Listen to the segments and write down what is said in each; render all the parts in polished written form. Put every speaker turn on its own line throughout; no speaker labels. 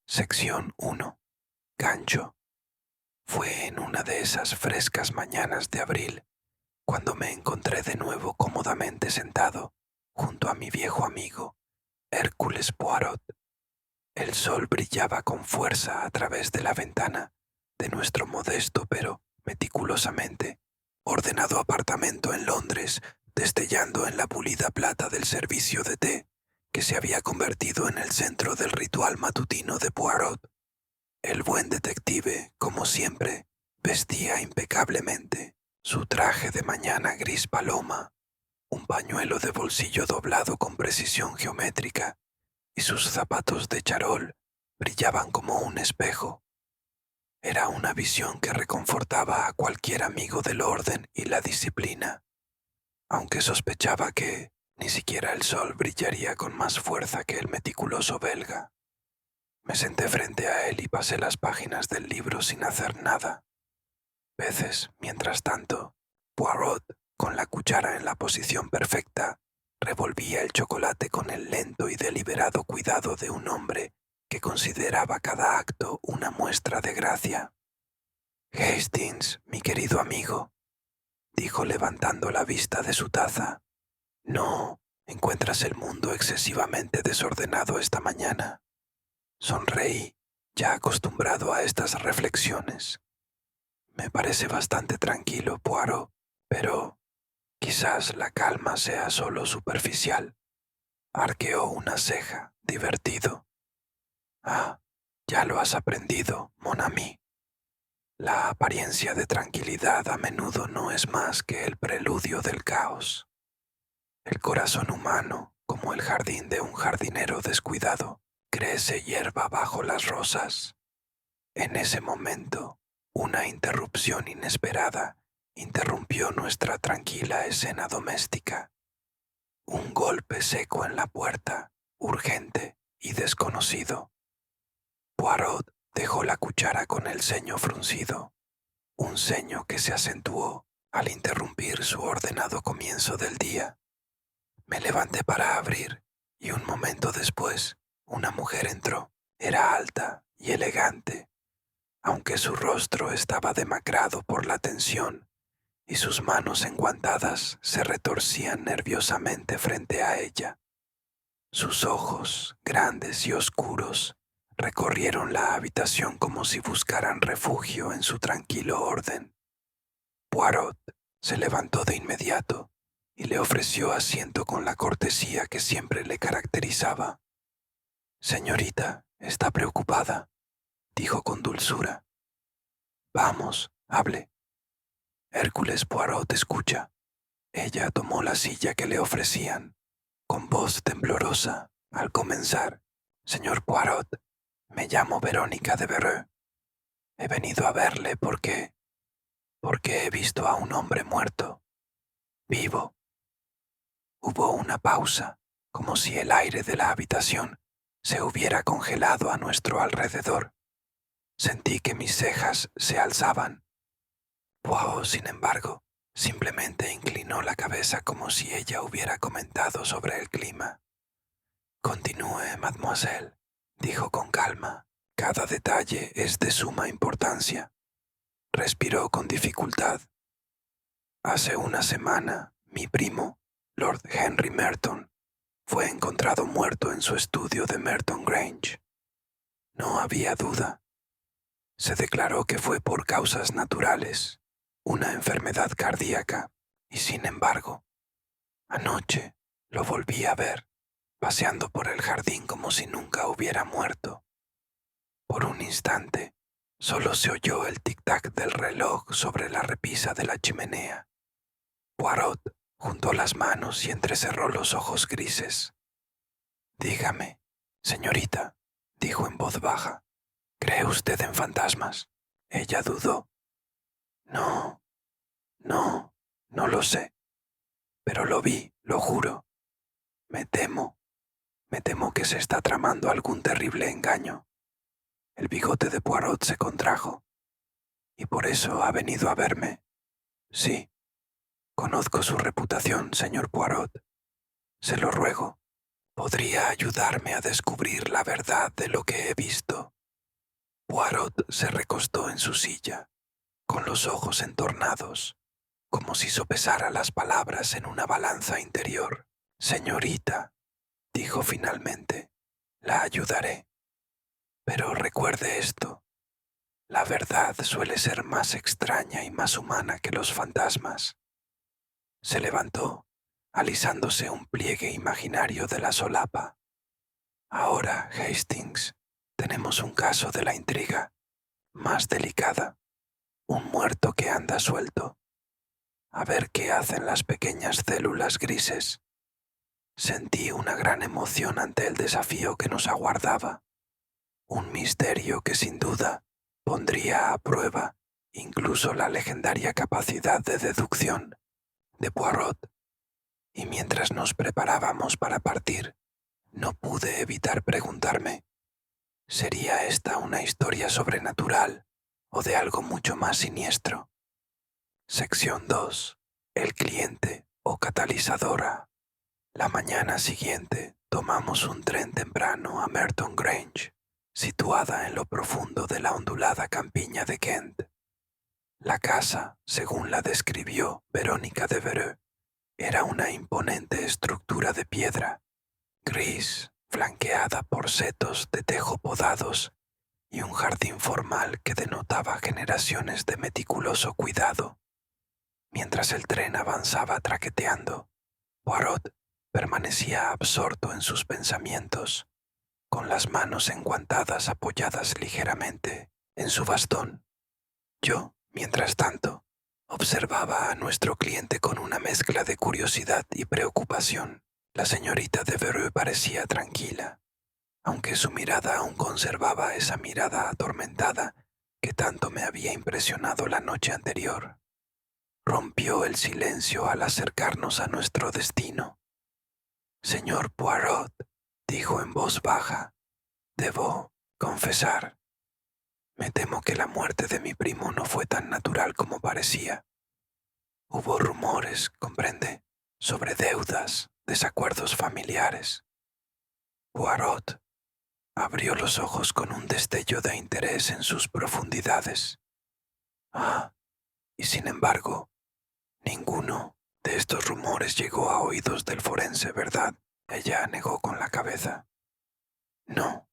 Sección 1. Gancho. Fue en una de esas frescas mañanas de abril cuando me encontré de nuevo cómodamente sentado junto a mi viejo amigo, Hércules Poirot. El sol brillaba con fuerza a través de la ventana de nuestro modesto pero meticulosamente ordenado apartamento en Londres, destellando en la pulida plata del servicio de té que se había convertido en el centro del ritual matutino de Poirot. El buen detective, como siempre, vestía impecablemente su traje de mañana gris paloma, un pañuelo de bolsillo doblado con precisión geométrica, y sus zapatos de charol brillaban como un espejo. Era una visión que reconfortaba a cualquier amigo del orden y la disciplina, aunque sospechaba que ni siquiera el sol brillaría con más fuerza que el meticuloso belga. Me senté frente a él y pasé las páginas del libro sin hacer nada. Veces, mientras tanto, Poirot, con la cuchara en la posición perfecta, revolvía el chocolate con el lento y deliberado cuidado de un hombre que consideraba cada acto una muestra de gracia. «Hastings, mi querido amigo», dijo levantando la vista de su taza, «¿no encuentras el mundo excesivamente desordenado esta mañana?» Sonreí, ya acostumbrado a estas reflexiones. «Me parece bastante tranquilo, Poirot, pero quizás la calma sea solo superficial». Arqueó una ceja, divertido. «Ah, ya lo has aprendido, mon ami. La apariencia de tranquilidad a menudo no es más que el preludio del caos. El corazón humano, como el jardín de un jardinero descuidado, crece hierba bajo las rosas». En ese momento, una interrupción inesperada interrumpió nuestra tranquila escena doméstica. Un golpe seco en la puerta, urgente y desconocido. Poirot dejó la cuchara con el ceño fruncido, un ceño que se acentuó al interrumpir su ordenado comienzo del día. Me levanté para abrir y un momento después una mujer entró. Era alta y elegante, aunque su rostro estaba demacrado por la tensión y sus manos enguantadas se retorcían nerviosamente frente a ella. Sus ojos, grandes y oscuros, recorrieron la habitación como si buscaran refugio en su tranquilo orden. Poirot se levantó de inmediato y le ofreció asiento con la cortesía que siempre le caracterizaba. «Señorita, está preocupada», dijo con dulzura. «Vamos, hable». «Hércules Poirot escucha». Ella tomó la silla que le ofrecían, con voz temblorosa, al comenzar. «Señor Poirot, me llamo Verónica de Vereux. He venido a verle porque he visto a un hombre muerto, vivo». Hubo una pausa, como si el aire de la habitación se hubiera congelado a nuestro alrededor. Sentí que mis cejas se alzaban. Poirot, sin embargo, simplemente inclinó la cabeza como si ella hubiera comentado sobre el clima. «Continúe, mademoiselle», dijo con calma. «Cada detalle es de suma importancia». Respiró con dificultad. «Hace una semana, mi primo, Lord Henry Merton, fue encontrado muerto en su estudio de Merton Grange. No había duda. Se declaró que fue por causas naturales, una enfermedad cardíaca, y sin embargo, anoche lo volví a ver, paseando por el jardín como si nunca hubiera muerto. Por un instante, solo se oyó el tic-tac del reloj sobre la repisa de la chimenea. Poirot juntó las manos y entrecerró los ojos grises. «Dígame, señorita», dijo en voz baja, «¿cree usted en fantasmas?» Ella dudó. «No, no lo sé. Pero lo vi, lo juro. Me temo que se está tramando algún terrible engaño». El bigote de Poirot se contrajo. «¿Y por eso ha venido a verme?» «Sí. Conozco su reputación, señor Poirot. Se lo ruego, ¿podría ayudarme a descubrir la verdad de lo que he visto?» Poirot se recostó en su silla, con los ojos entornados, como si sopesara las palabras en una balanza interior. Señorita, dijo finalmente, la ayudaré. Pero recuerde esto, la verdad suele ser más extraña y más humana que los fantasmas. Se levantó, alisándose un pliegue imaginario de la solapa. Ahora, Hastings, tenemos un caso de la intriga, más delicada, un muerto que anda suelto. A ver qué hacen las pequeñas células grises. Sentí una gran emoción ante el desafío que nos aguardaba, un misterio que sin duda pondría a prueba incluso la legendaria capacidad de deducción de Poirot, y mientras nos preparábamos para partir, no pude evitar preguntarme, ¿sería esta una historia sobrenatural o de algo mucho más siniestro? Sección 2. El cliente o catalizadora. La mañana siguiente tomamos un tren temprano a Merton Grange, situada en lo profundo de la ondulada campiña de Kent. La casa, según la describió Verónica Devereux, era una imponente estructura de piedra, gris, flanqueada por setos de tejo podados y un jardín formal que denotaba generaciones de meticuloso cuidado. Mientras el tren avanzaba traqueteando, Poirot permanecía absorto en sus pensamientos, con las manos enguantadas apoyadas ligeramente en su bastón. Yo, mientras tanto, observaba a nuestro cliente con una mezcla de curiosidad y preocupación. La señorita Devereux parecía tranquila, aunque su mirada aún conservaba esa mirada atormentada que tanto me había impresionado la noche anterior. Rompió el silencio al acercarnos a nuestro destino. Señor Poirot, dijo en voz baja, debo confesar. Me temo que la muerte de mi primo no fue tan natural como parecía. Hubo rumores, comprende, sobre deudas, desacuerdos familiares. Poirot abrió los ojos con un destello de interés en sus profundidades. Ah, y sin embargo, ninguno de estos rumores llegó a oídos del forense, ¿verdad? Ella negó con la cabeza. No,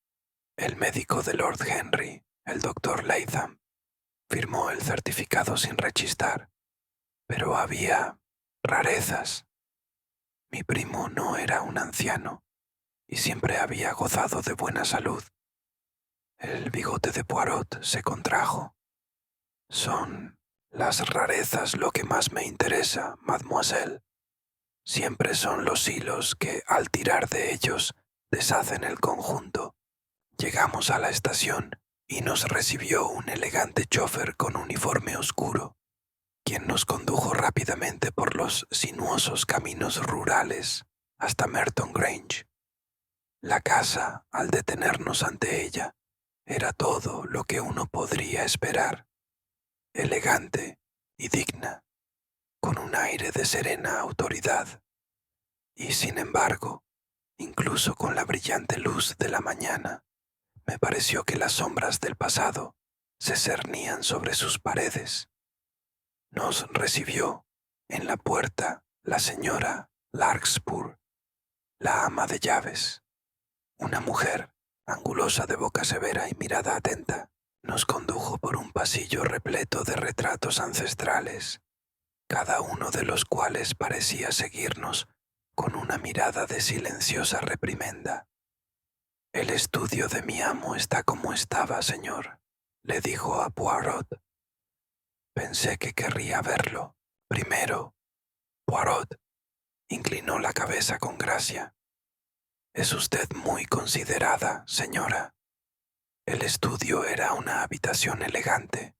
el médico de Lord Henry, el doctor Latham, firmó el certificado sin rechistar, pero había rarezas. Mi primo no era un anciano y siempre había gozado de buena salud. El bigote de Poirot se contrajo. Son las rarezas lo que más me interesa, mademoiselle. Siempre son los hilos que, al tirar de ellos, deshacen el conjunto. Llegamos a la estación y nos recibió un elegante chófer con uniforme oscuro, quien nos condujo rápidamente por los sinuosos caminos rurales hasta Merton Grange. La casa, al detenernos ante ella, era todo lo que uno podría esperar, elegante y digna, con un aire de serena autoridad. Y sin embargo, incluso con la brillante luz de la mañana, me pareció que las sombras del pasado se cernían sobre sus paredes. Nos recibió en la puerta la señora Larkspur, la ama de llaves, una mujer angulosa de boca severa y mirada atenta. Nos condujo por un pasillo repleto de retratos ancestrales, cada uno de los cuales parecía seguirnos con una mirada de silenciosa reprimenda. El estudio de mi amo está como estaba, señor, le dijo a Poirot. Pensé que querría verlo. Primero, Poirot inclinó la cabeza con gracia. Es usted muy considerada, señora. El estudio era una habitación elegante,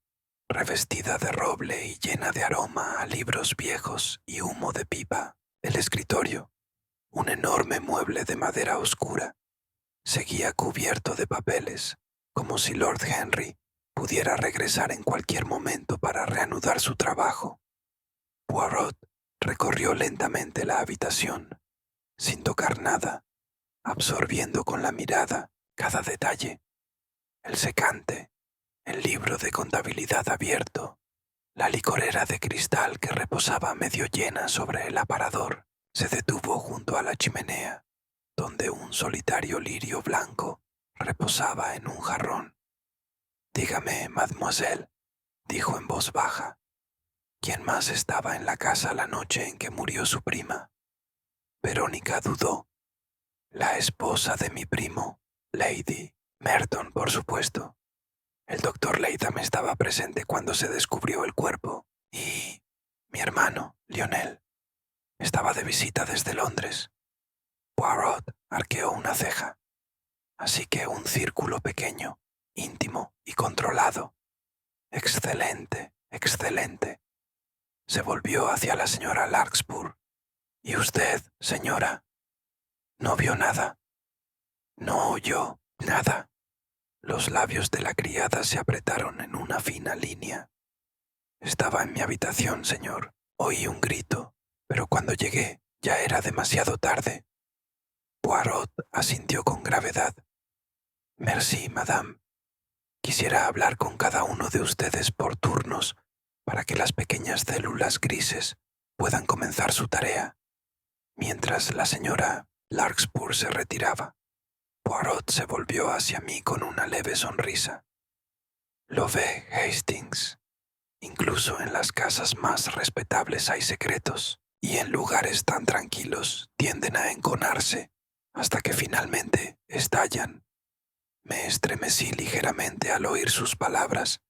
revestida de roble y llena de aroma a libros viejos y humo de pipa. El escritorio, un enorme mueble de madera oscura, seguía cubierto de papeles, como si Lord Henry pudiera regresar en cualquier momento para reanudar su trabajo. Poirot recorrió lentamente la habitación, sin tocar nada, absorbiendo con la mirada cada detalle. El secante, el libro de contabilidad abierto, la licorera de cristal que reposaba medio llena sobre el aparador, se detuvo junto a la chimenea, donde un solitario lirio blanco reposaba en un jarrón. «Dígame, mademoiselle», dijo en voz baja, «¿quién más estaba en la casa la noche en que murió su prima?» Verónica dudó. «La esposa de mi primo, Lady Merton, por supuesto. El doctor Latham estaba presente cuando se descubrió el cuerpo y mi hermano, Lionel, estaba de visita desde Londres». Poirot arqueó una ceja. «Así que un círculo pequeño, íntimo y controlado. Excelente, excelente». Se volvió hacia la señora Larkspur. «¿Y usted, señora? ¿No vio nada? ¿No oyó nada?» Los labios de la criada se apretaron en una fina línea. «Estaba en mi habitación, señor. Oí un grito, pero cuando llegué ya era demasiado tarde». Poirot asintió con gravedad. «Merci, madame. Quisiera hablar con cada uno de ustedes por turnos para que las pequeñas células grises puedan comenzar su tarea». Mientras la señora Larkspur se retiraba, Poirot se volvió hacia mí con una leve sonrisa. «Lo ve, Hastings. Incluso en las casas más respetables hay secretos, y en lugares tan tranquilos tienden a enconarse hasta que finalmente estallan». Me estremecí ligeramente al oír sus palabras,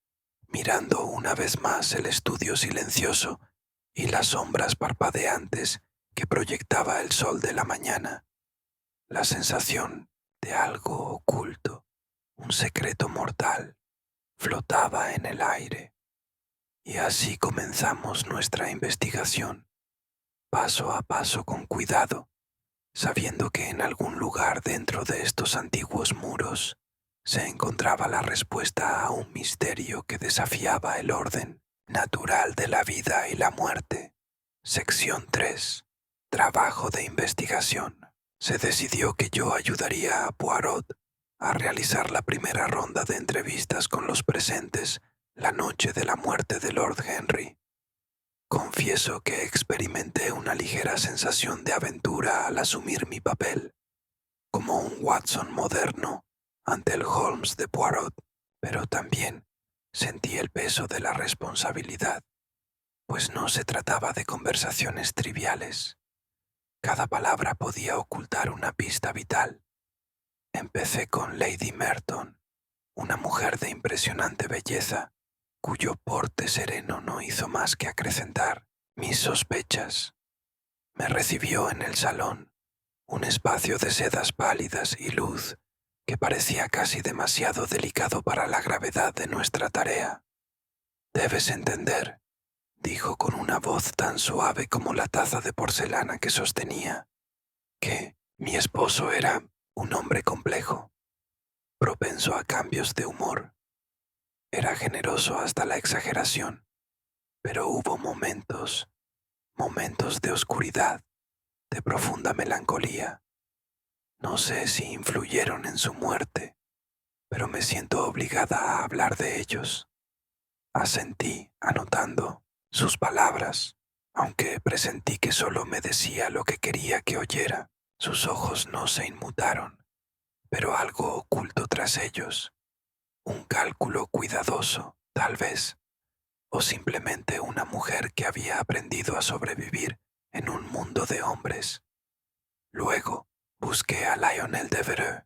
mirando una vez más el estudio silencioso y las sombras parpadeantes que proyectaba el sol de la mañana. La sensación de algo oculto, un secreto mortal, flotaba en el aire. Y así comenzamos nuestra investigación, paso a paso con cuidado, sabiendo que en algún lugar dentro de estos antiguos muros se encontraba la respuesta a un misterio que desafiaba el orden natural de la vida y la muerte. Sección 3. Trabajo de investigación. Se decidió que yo ayudaría a Poirot a realizar la primera ronda de entrevistas con los presentes la noche de la muerte de Lord Henry. Confieso que experimenté una ligera sensación de aventura al asumir mi papel, como un Watson moderno ante el Holmes de Poirot, pero también sentí el peso de la responsabilidad, pues no se trataba de conversaciones triviales. Cada palabra podía ocultar una pista vital. Empecé con Lady Merton, una mujer de impresionante belleza, cuyo porte sereno no hizo más que acrecentar mis sospechas. Me recibió en el salón, un espacio de sedas pálidas y luz que parecía casi demasiado delicado para la gravedad de nuestra tarea. «Debes entender», dijo con una voz tan suave como la taza de porcelana que sostenía, «que mi esposo era un hombre complejo, propenso a cambios de humor. Era generoso hasta la exageración, pero hubo momentos de oscuridad, de profunda melancolía. No sé si influyeron en su muerte, pero me siento obligada a hablar de ellos». Asentí, anotando sus palabras, aunque presentí que solo me decía lo que quería que oyera. Sus ojos no se inmutaron, pero algo oculto tras ellos, un cálculo cuidadoso, tal vez, o simplemente una mujer que había aprendido a sobrevivir en un mundo de hombres. Luego busqué a Lionel Devereux.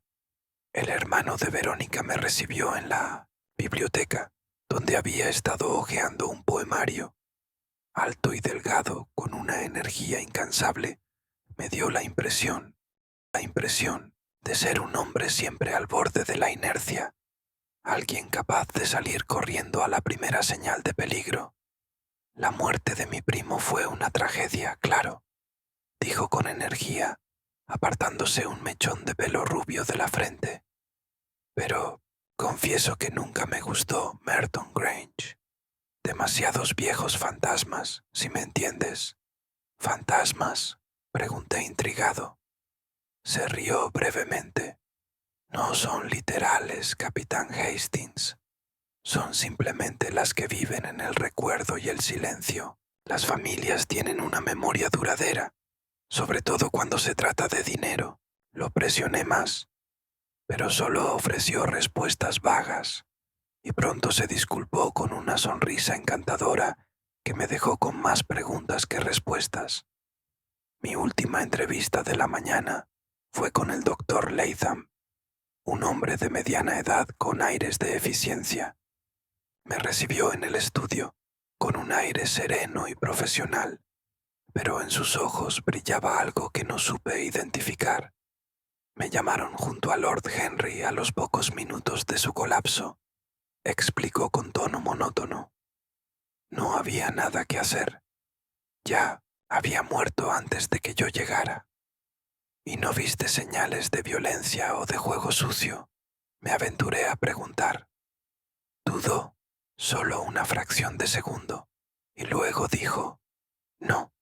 El hermano de Verónica me recibió en la biblioteca, donde había estado hojeando un poemario. Alto y delgado, con una energía incansable, me dio la impresión de ser un hombre siempre al borde de la inercia, alguien capaz de salir corriendo a la primera señal de peligro. «La muerte de mi primo fue una tragedia, claro», dijo con energía, apartándose un mechón de pelo rubio de la frente. «Pero confieso que nunca me gustó Merton Grange. Demasiados viejos fantasmas, si me entiendes». «¿Fantasmas?», pregunté intrigado. Se rió brevemente. «No son literales, capitán Hastings. son simplemente las que viven en el recuerdo y el silencio. Las familias tienen una memoria duradera, sobre todo cuando se trata de dinero. Lo presioné más, pero solo ofreció respuestas vagas, y pronto se disculpó con una sonrisa encantadora que me dejó con más preguntas que respuestas. Mi última entrevista de la mañana fue con el doctor Latham, un hombre de mediana edad con aires de eficiencia. Me recibió en el estudio con un aire sereno y profesional, pero en sus ojos brillaba algo que no supe identificar. Me llamaron junto a Lord Henry a los pocos minutos de su colapso. Explicó con tono monótono. No había nada que hacer. Ya había muerto antes de que yo llegara. ¿Y no viste señales de violencia o de juego sucio? Me aventuré a preguntar. Dudó solo una fracción de segundo y luego dijo, no,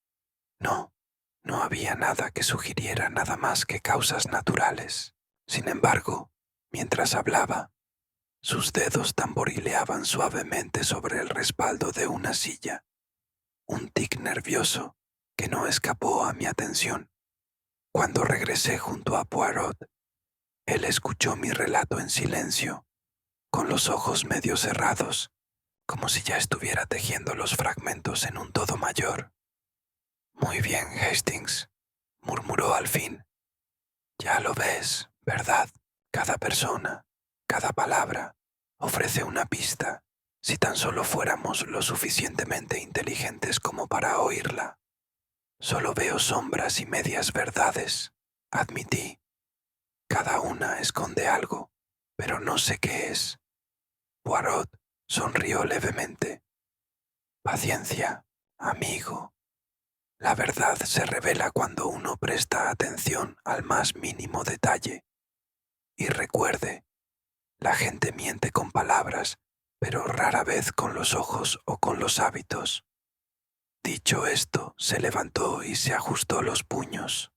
no había nada que sugiriera nada más que causas naturales. Sin embargo, mientras hablaba, sus dedos tamborileaban suavemente sobre el respaldo de una silla, un tic nervioso que no escapó a mi atención. Cuando regresé junto a Poirot, él escuchó mi relato en silencio, con los ojos medio cerrados, como si ya estuviera tejiendo los fragmentos en un todo mayor. Muy bien, Hastings, murmuró al fin. Ya lo ves, ¿verdad? Cada persona, cada palabra, ofrece una pista, si tan solo fuéramos lo suficientemente inteligentes como para oírla. Solo veo sombras y medias verdades, admití. Cada una esconde algo, pero no sé qué es. Poirot sonrió levemente. Paciencia, amigo. La verdad se revela cuando uno presta atención al más mínimo detalle. Y recuerde, la gente miente con palabras, pero rara vez con los ojos o con los hábitos. Dicho esto, se levantó y se ajustó los puños.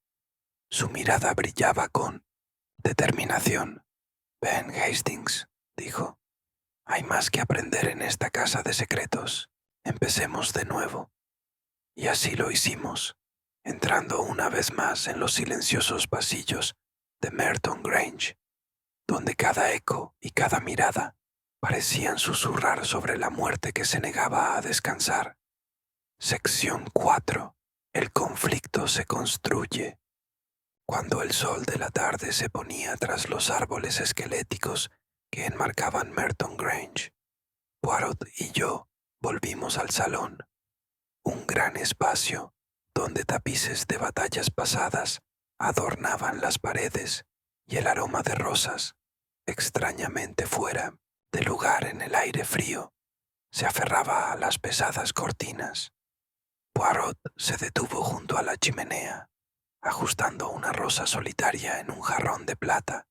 Su mirada brillaba con determinación. Ben Hastings, dijo, hay más que aprender en esta casa de secretos. Empecemos de nuevo. Y así lo hicimos, entrando una vez más en los silenciosos pasillos de Merton Grange, donde cada eco y cada mirada parecían susurrar sobre la muerte que se negaba a descansar. Sección 4. El conflicto se construye. Cuando el sol de la tarde se ponía tras los árboles esqueléticos que enmarcaban Merton Grange, Poirot y yo volvimos al salón, un gran espacio donde tapices de batallas pasadas adornaban las paredes y el aroma de rosas, extrañamente fuera de lugar en el aire frío, se aferraba a las pesadas cortinas. Poirot se detuvo junto a la chimenea, ajustando una rosa solitaria en un jarrón de plata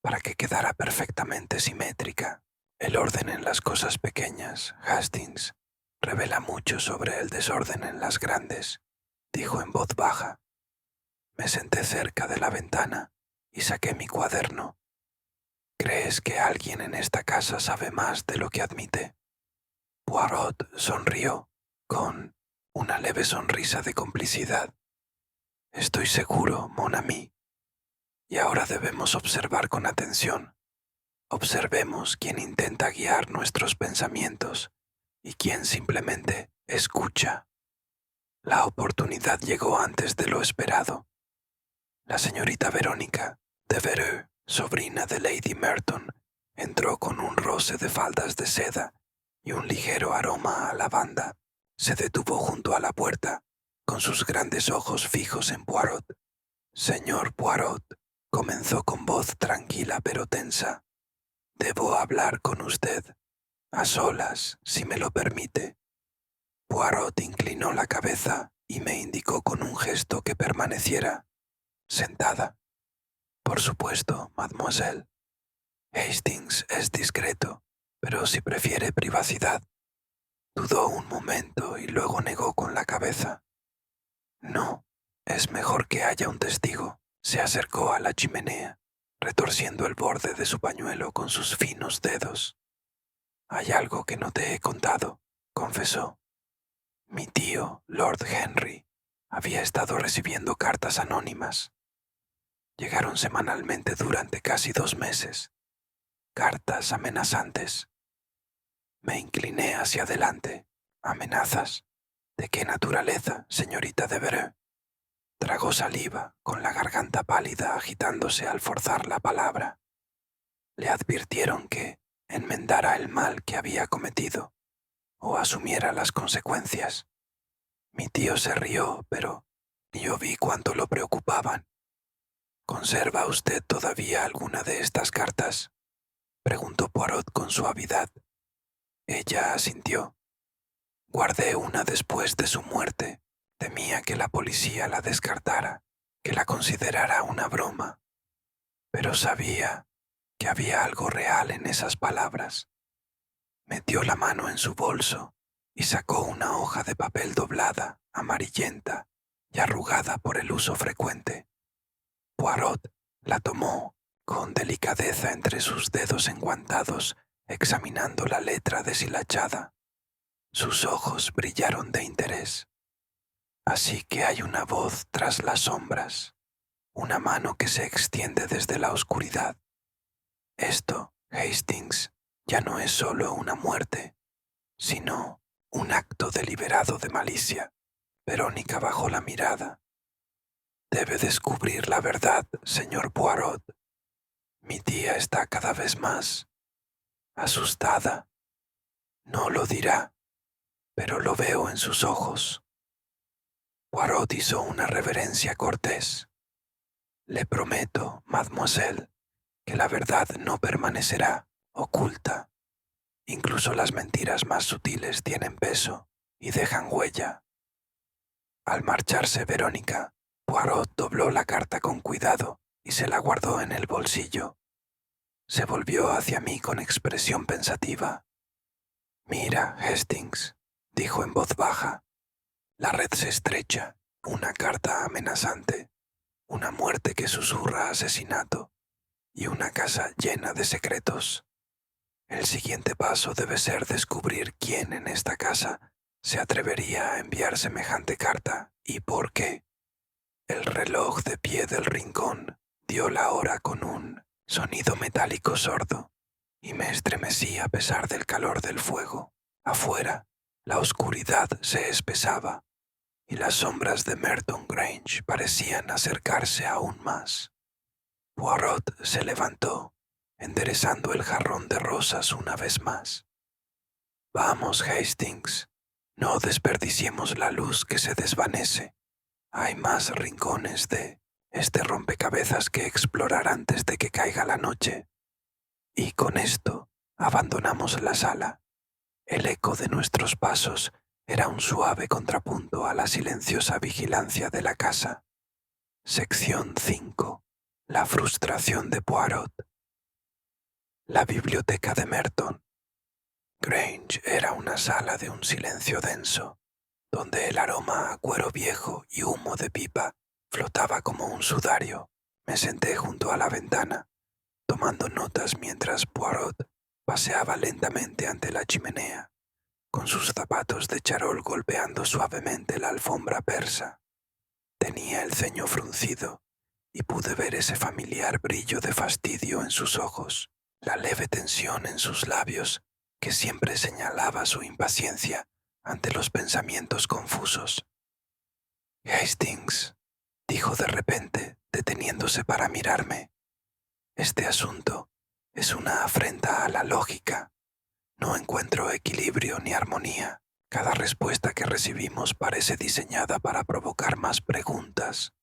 para que quedara perfectamente simétrica. El orden en las cosas pequeñas, Hastings, revela mucho sobre el desorden en las grandes, dijo en voz baja. Me senté cerca de la ventana y saqué mi cuaderno. ¿Crees que alguien en esta casa sabe más de lo que admite? Poirot sonrió con una leve sonrisa de complicidad. Estoy seguro, mon ami. Y ahora debemos observar con atención. Observemos quién intenta guiar nuestros pensamientos y quién simplemente escucha. La oportunidad llegó antes de lo esperado. La señorita Verónica de Vereux, sobrina de Lady Merton, entró con un roce de faldas de seda y un ligero aroma a lavanda. Se detuvo junto a la puerta, con sus grandes ojos fijos en Poirot. Señor Poirot, comenzó con voz tranquila pero tensa. Debo hablar con usted, a solas, si me lo permite. Poirot inclinó la cabeza y me indicó con un gesto que permaneciera sentada. Por supuesto, mademoiselle. Hastings es discreto, pero si prefiere privacidad. Dudó un momento y luego negó con la cabeza. No, es mejor que haya un testigo. Se acercó a la chimenea, retorciendo el borde de su pañuelo con sus finos dedos. Hay algo que no te he contado, confesó. Mi tío, Lord Henry, había estado recibiendo cartas anónimas. Llegaron semanalmente durante casi 2 meses. Cartas amenazantes. Me incliné hacia adelante. ¿Amenazas? ¿De qué naturaleza, señorita Devereux? Tragó saliva, con la garganta pálida agitándose al forzar la palabra. Le advirtieron que enmendara el mal que había cometido o asumiera las consecuencias. Mi tío se rió, pero yo vi cuánto lo preocupaban. ¿Conserva usted todavía alguna de estas cartas?, preguntó Poirot con suavidad. Ella asintió. Guardé una después de su muerte. Temía que la policía la descartara, que la considerara una broma. Pero sabía que había algo real en esas palabras. Metió la mano en su bolso y sacó una hoja de papel doblada, amarillenta y arrugada por el uso frecuente. Poirot la tomó con delicadeza entre sus dedos enguantados, examinando la letra deshilachada. Sus ojos brillaron de interés. Así que hay una voz tras las sombras, una mano que se extiende desde la oscuridad. Esto, Hastings, ya no es solo una muerte, sino un acto deliberado de malicia. Verónica bajó la mirada. Debe descubrir la verdad, señor Poirot. Mi tía está cada vez más asustada. No lo dirá, pero lo veo en sus ojos. Poirot hizo una reverencia cortés. Le prometo, mademoiselle, que la verdad no permanecerá oculta. Incluso las mentiras más sutiles tienen peso y dejan huella. Al marcharse Verónica, Poirot dobló la carta con cuidado y se la guardó en el bolsillo. Se volvió hacia mí con expresión pensativa. «Mira, Hastings», dijo en voz baja, «la red se estrecha, una carta amenazante, una muerte que susurra asesinato y una casa llena de secretos. El siguiente paso debe ser descubrir quién en esta casa se atrevería a enviar semejante carta y por qué». El reloj de pie del rincón dio la hora con un sonido metálico sordo y me estremecí a pesar del calor del fuego. Afuera, la oscuridad se espesaba y las sombras de Merton Grange parecían acercarse aún más. Poirot se levantó, enderezando el jarrón de rosas una vez más. «Vamos, Hastings, no desperdiciemos la luz que se desvanece. Hay más rincones de este rompecabezas que explorar antes de que caiga la noche». Y con esto abandonamos la sala. El eco de nuestros pasos era un suave contrapunto a la silenciosa vigilancia de la casa. Sección 5. La frustración de Poirot. La biblioteca de Merton Grange era una sala de un silencio denso, donde el aroma a cuero viejo y humo de pipa flotaba como un sudario. Me senté junto a la ventana, tomando notas mientras Poirot paseaba lentamente ante la chimenea, con sus zapatos de charol golpeando suavemente la alfombra persa. Tenía el ceño fruncido y pude ver ese familiar brillo de fastidio en sus ojos, la leve tensión en sus labios que siempre señalaba su impaciencia ante los pensamientos confusos. «Hastings», dijo de repente, deteniéndose para mirarme, «este asunto es una afrenta a la lógica. No encuentro equilibrio ni armonía. Cada respuesta que recibimos parece diseñada para provocar más preguntas».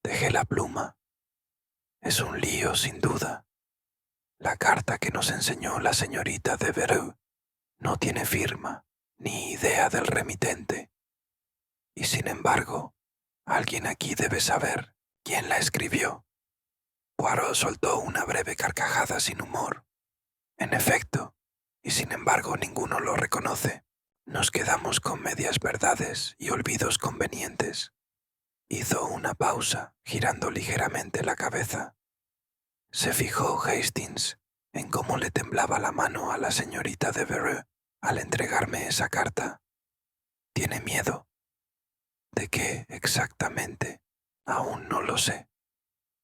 Dejé la pluma. «Es un lío, sin duda. La carta que nos enseñó la señorita Devereux no tiene firma ni idea del remitente. Y sin embargo, alguien aquí debe saber quién la escribió». Poirot soltó una breve carcajada sin humor. «En efecto, y sin embargo ninguno lo reconoce. Nos quedamos con medias verdades y olvidos convenientes». Hizo una pausa, girando ligeramente la cabeza. Se fijó Hastings en cómo le temblaba la mano a la señorita de Devereux al entregarme esa carta. Tiene miedo. ¿De qué exactamente? Aún no lo sé,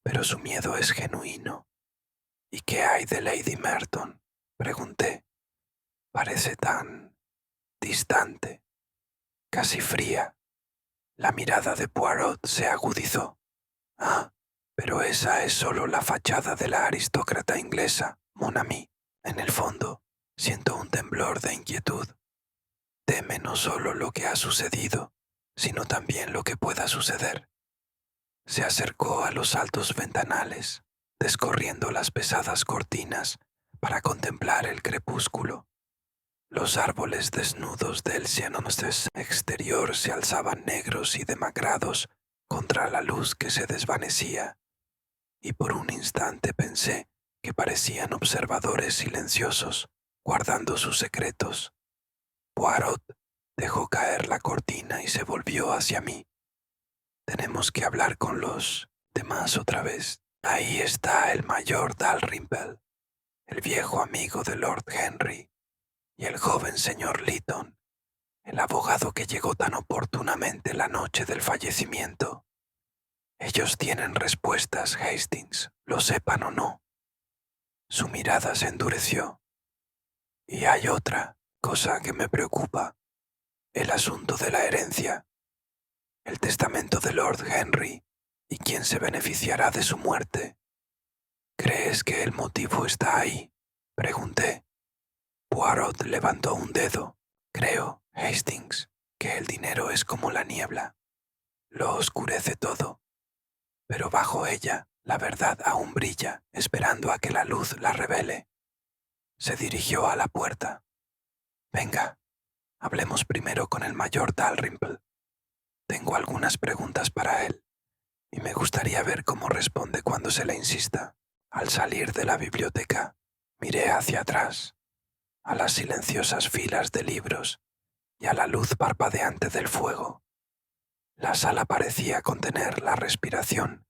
pero su miedo es genuino. ¿Y qué hay de Lady Merton? Pregunté. Parece tan distante, casi fría. La mirada de Poirot se agudizó. Ah, pero esa es solo la fachada de la aristócrata inglesa, mon ami. En el fondo, siento un temblor de inquietud. Teme no solo lo que ha sucedido, sino también lo que pueda suceder. Se acercó a los altos ventanales, descorriendo las pesadas cortinas para contemplar el crepúsculo. Los árboles desnudos del Cianomestes exterior se alzaban negros y demacrados contra la luz que se desvanecía, y por un instante pensé que parecían observadores silenciosos, guardando sus secretos. Poirot dejó caer la cortina y se volvió hacia mí. Tenemos que hablar con los demás otra vez. Ahí está el mayor Dalrymple, el viejo amigo de Lord Henry, y el joven señor Lytton, el abogado que llegó tan oportunamente la noche del fallecimiento. Ellos tienen respuestas, Hastings, lo sepan o no. Su mirada se endureció. Y hay otra cosa que me preocupa, el asunto de la herencia, el testamento de Lord Henry y quién se beneficiará de su muerte. ¿Crees que el motivo está ahí? Pregunté. Poirot levantó un dedo. Creo, Hastings, que el dinero es como la niebla. Lo oscurece todo. Pero bajo ella, la verdad aún brilla, esperando a que la luz la revele. Se dirigió a la puerta. Venga, hablemos primero con el mayor Dalrymple. Tengo algunas preguntas para él, y me gustaría ver cómo responde cuando se le insista. Al salir de la biblioteca, miré hacia atrás, a las silenciosas filas de libros y a la luz parpadeante del fuego. La sala parecía contener la respiración,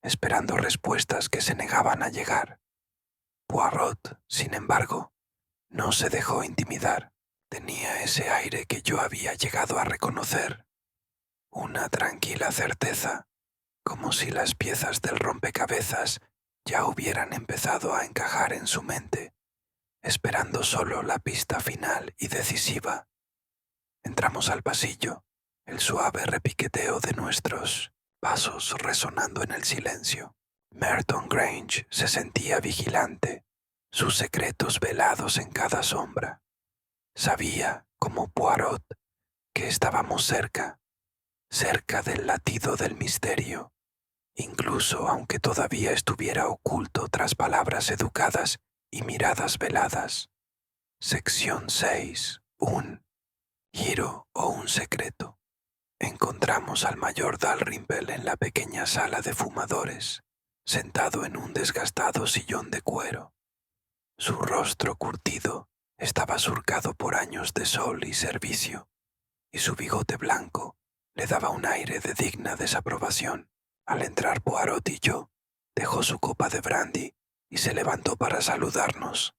esperando respuestas que se negaban a llegar. Poirot, sin embargo, no se dejó intimidar. Tenía ese aire que yo había llegado a reconocer, una tranquila certeza, como si las piezas del rompecabezas ya hubieran empezado a encajar en su mente, esperando solo la pista final y decisiva. Entramos al pasillo, el suave repiqueteo de nuestros pasos resonando en el silencio. Merton Grange se sentía vigilante, sus secretos velados en cada sombra. Sabía, como Poirot, que estábamos cerca del latido del misterio, incluso aunque todavía estuviera oculto tras palabras educadas y miradas veladas. Sección 6. Un giro o un secreto. Encontramos al mayor Dalrymple en la pequeña sala de fumadores, sentado en un desgastado sillón de cuero. Su rostro curtido estaba surcado por años de sol y servicio, y su bigote blanco le daba un aire de digna desaprobación. Al entrar Poirot y yo, dejó su copa de brandy y se levantó para saludarnos.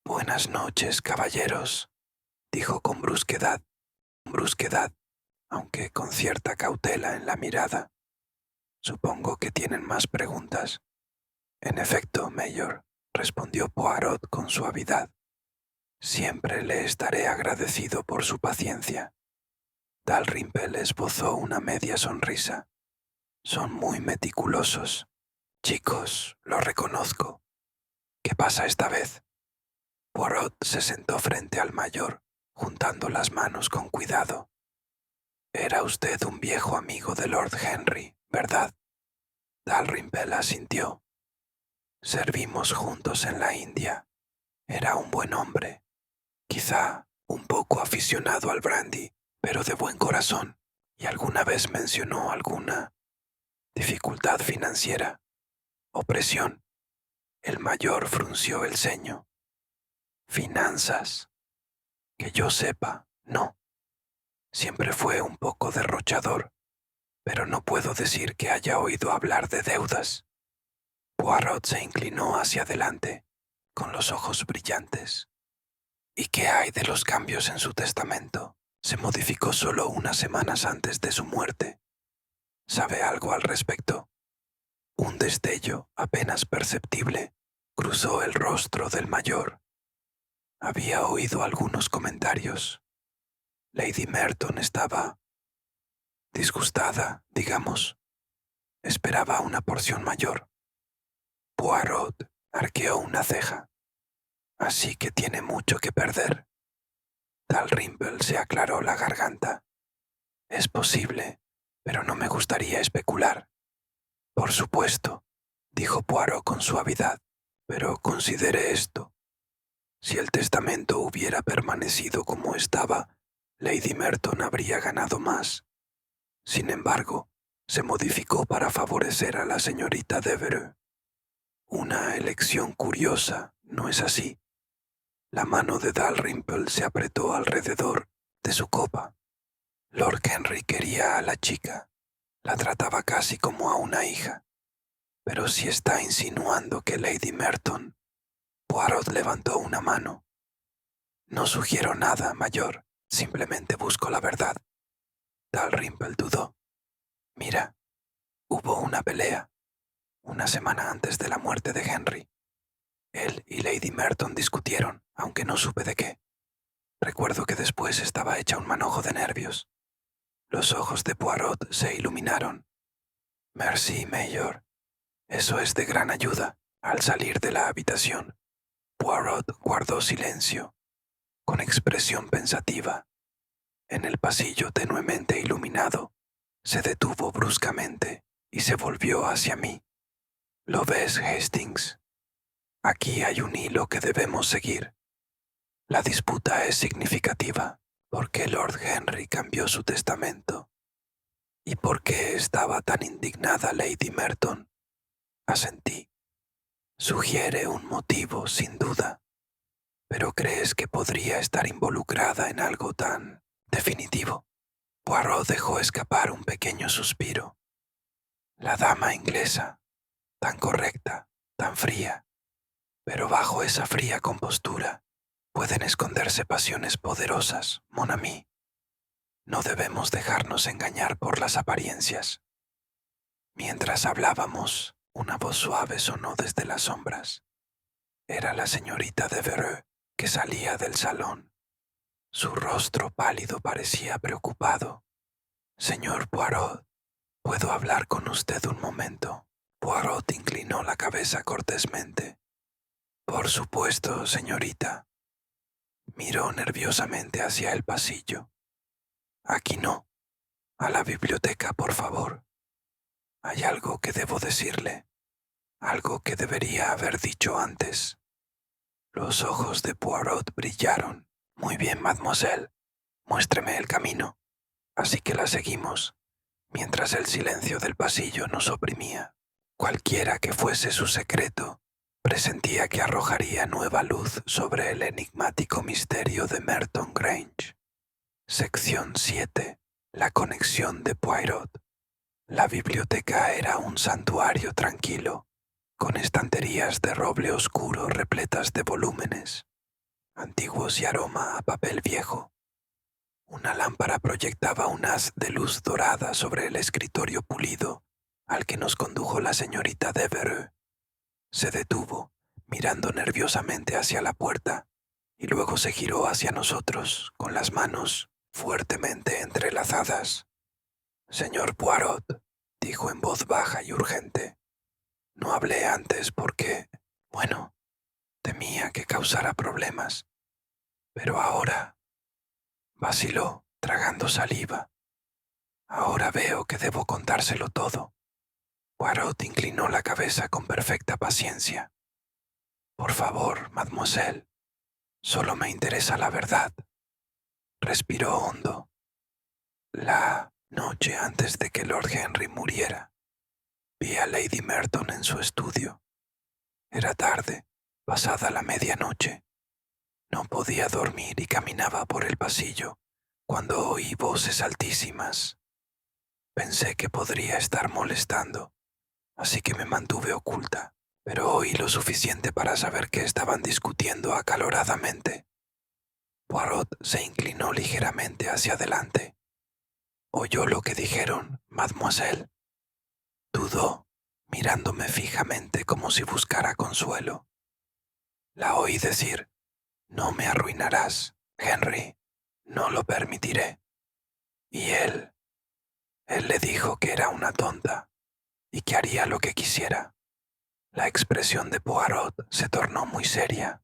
«Buenas noches, caballeros», dijo con brusquedad, aunque con cierta cautela en la mirada. «Supongo que tienen más preguntas». «En efecto, Mayor», respondió Poirot con suavidad. «Siempre le estaré agradecido por su paciencia». Dalrymple esbozó una media sonrisa. «Son muy meticulosos. Chicos, lo reconozco. ¿Qué pasa esta vez?» Poirot se sentó frente al mayor, juntando las manos con cuidado. «Era usted un viejo amigo de Lord Henry, ¿verdad?» Dalrymple asintió. «Servimos juntos en la India. Era un buen hombre, quizá un poco aficionado al brandy, pero de buen corazón, y alguna vez mencionó alguna dificultad financiera, opresión». El mayor frunció el ceño. «Finanzas. Que yo sepa, no. Siempre fue un poco derrochador, pero no puedo decir que haya oído hablar de deudas». Poirot se inclinó hacia adelante. con los ojos brillantes. ¿Y qué hay de los cambios en su testamento? Se modificó solo unas semanas antes de su muerte. ¿Sabe algo al respecto? Un destello apenas perceptible cruzó el rostro del mayor. Había oído algunos comentarios. Lady Merton estaba disgustada, digamos. Esperaba una porción mayor. Poirot arqueó una ceja. Así que tiene mucho que perder. Dalrymple se aclaró la garganta. Es posible, pero no me gustaría especular. Por supuesto, dijo Poirot con suavidad, pero considere esto. Si el testamento hubiera permanecido como estaba, Lady Merton habría ganado más. Sin embargo, se modificó para favorecer a la señorita Devereux. Una elección curiosa, ¿no es así? La mano de Dalrymple se apretó alrededor de su copa. Lord Henry quería a la chica. La trataba casi como a una hija. Pero si está insinuando que Lady Merton... Poirot levantó una mano. No sugiero nada, mayor. Simplemente busco la verdad. Dalrymple dudó. Mira, hubo una pelea, una semana antes de la muerte de Henry. Él y Lady Merton discutieron, aunque no supe de qué. Recuerdo que después estaba hecha un manojo de nervios. Los ojos de Poirot se iluminaron. Merci, Mayor. Eso es de gran ayuda. Al salir de la habitación, Poirot guardó silencio, con expresión pensativa. En el pasillo tenuemente iluminado, se detuvo bruscamente y se volvió hacia mí. ¿Lo ves, Hastings? Aquí hay un hilo que debemos seguir. La disputa es significativa porque Lord Henry cambió su testamento. ¿Y por qué estaba tan indignada Lady Merton? Asentí. Sugiere un motivo, sin duda. ¿Pero crees que podría estar involucrada en algo tan definitivo? Poirot dejó escapar un pequeño suspiro. La dama inglesa, tan correcta, tan fría, pero bajo esa fría compostura pueden esconderse pasiones poderosas, mon ami. No debemos dejarnos engañar por las apariencias. Mientras hablábamos, una voz suave sonó desde las sombras. Era la señorita Devereux, que salía del salón. Su rostro pálido parecía preocupado. Señor Poirot, ¿puedo hablar con usted un momento? Poirot inclinó la cabeza cortésmente. Por supuesto, señorita. Miró nerviosamente hacia el pasillo. Aquí no. A la biblioteca, por favor. Hay algo que debo decirle. Algo que debería haber dicho antes. Los ojos de Poirot brillaron. Muy bien, mademoiselle. Muéstreme el camino. Así que la seguimos, mientras el silencio del pasillo nos oprimía. Cualquiera que fuese su secreto, presentía que arrojaría nueva luz sobre el enigmático misterio de Merton Grange. Sección 7. La conexión de Poirot. La biblioteca era un santuario tranquilo, con estanterías de roble oscuro repletas de volúmenes, antiguos y aroma a papel viejo. Una lámpara proyectaba un haz de luz dorada sobre el escritorio pulido al que nos condujo la señorita Devereux. Se detuvo, mirando nerviosamente hacia la puerta, y luego se giró hacia nosotros, con las manos fuertemente entrelazadas. Señor Poirot, dijo en voz baja y urgente, no hablé antes porque, bueno, temía que causara problemas. Pero ahora... Vaciló, tragando saliva. Ahora veo que debo contárselo todo. Poirot inclinó la cabeza con perfecta paciencia. Por favor, mademoiselle, solo me interesa la verdad. Respiró hondo. La noche antes de que Lord Henry muriera, vi a Lady Merton en su estudio. Era tarde, pasada la medianoche. No podía dormir y caminaba por el pasillo cuando oí voces altísimas. Pensé que podría estar molestando, así que me mantuve oculta. pero oí lo suficiente para saber que estaban discutiendo acaloradamente. Poirot se inclinó ligeramente hacia adelante. Oyó lo que dijeron, mademoiselle. Dudó, mirándome fijamente como si buscara consuelo. La oí decir: «No me arruinarás, Henry, no lo permitiré». Y él le dijo que era una tonta y que haría lo que quisiera. La expresión de Poirot se tornó muy seria.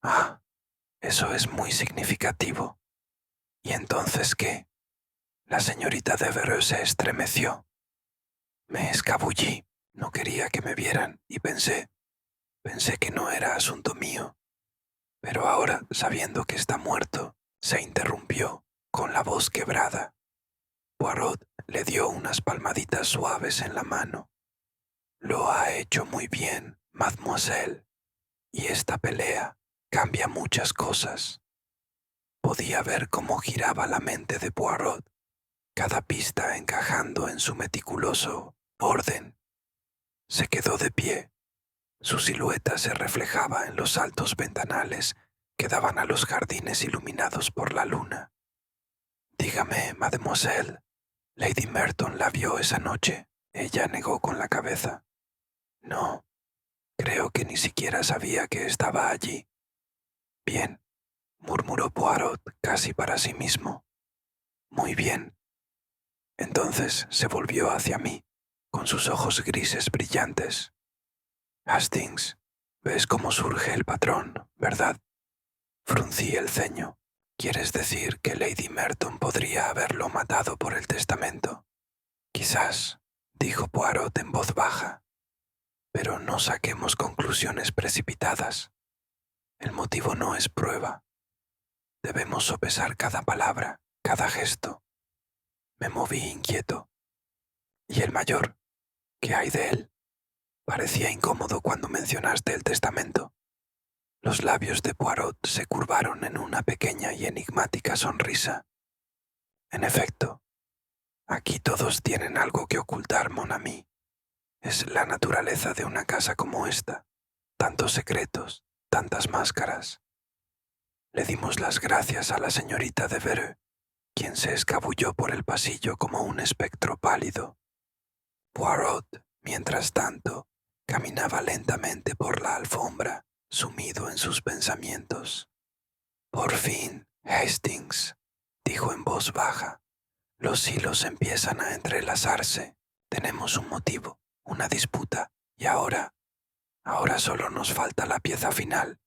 «Ah, eso es muy significativo. ¿Y entonces qué?». La señorita Devereux se estremeció. Me escabullí, no quería que me vieran y pensé que no era asunto mío. Pero ahora, sabiendo que está muerto, se interrumpió, con la voz quebrada. Poirot le dio unas palmaditas suaves en la mano. «Lo ha hecho muy bien, mademoiselle, y esta pelea cambia muchas cosas». Podía ver cómo giraba la mente de Poirot, cada pista encajando en su meticuloso orden. Se quedó de pie. Su silueta se reflejaba en los altos ventanales que daban a los jardines iluminados por la luna. «Dígame, mademoiselle, Lady Merton la vio esa noche». Ella negó con la cabeza. «No, creo que ni siquiera sabía que estaba allí». «Bien», murmuró Poirot casi para sí mismo. «Muy bien». Entonces se volvió hacia mí, con sus ojos grises brillantes. «Hastings, ves cómo surge el patrón, ¿verdad?». Fruncí el ceño. «¿Quieres decir que Lady Merton podría haberlo matado por el testamento?». «Quizás», dijo Poirot en voz baja, «pero no saquemos conclusiones precipitadas. El motivo no es prueba. Debemos sopesar cada palabra, cada gesto». Me moví inquieto. «¿Y el mayor? ¿Qué hay de él?». Parecía incómodo cuando mencionaste el testamento. Los labios de Poirot se curvaron en una pequeña y enigmática sonrisa. «En efecto, aquí todos tienen algo que ocultar, mon ami. Es la naturaleza de una casa como esta. Tantos secretos, tantas máscaras». Le dimos las gracias a la señorita Devereux, quien se escabulló por el pasillo como un espectro pálido. Poirot, mientras tanto, caminaba lentamente por la alfombra, sumido en sus pensamientos. «Por fin, Hastings», dijo en voz baja, «los hilos empiezan a entrelazarse. Tenemos un motivo, una disputa, y ahora solo nos falta la pieza final,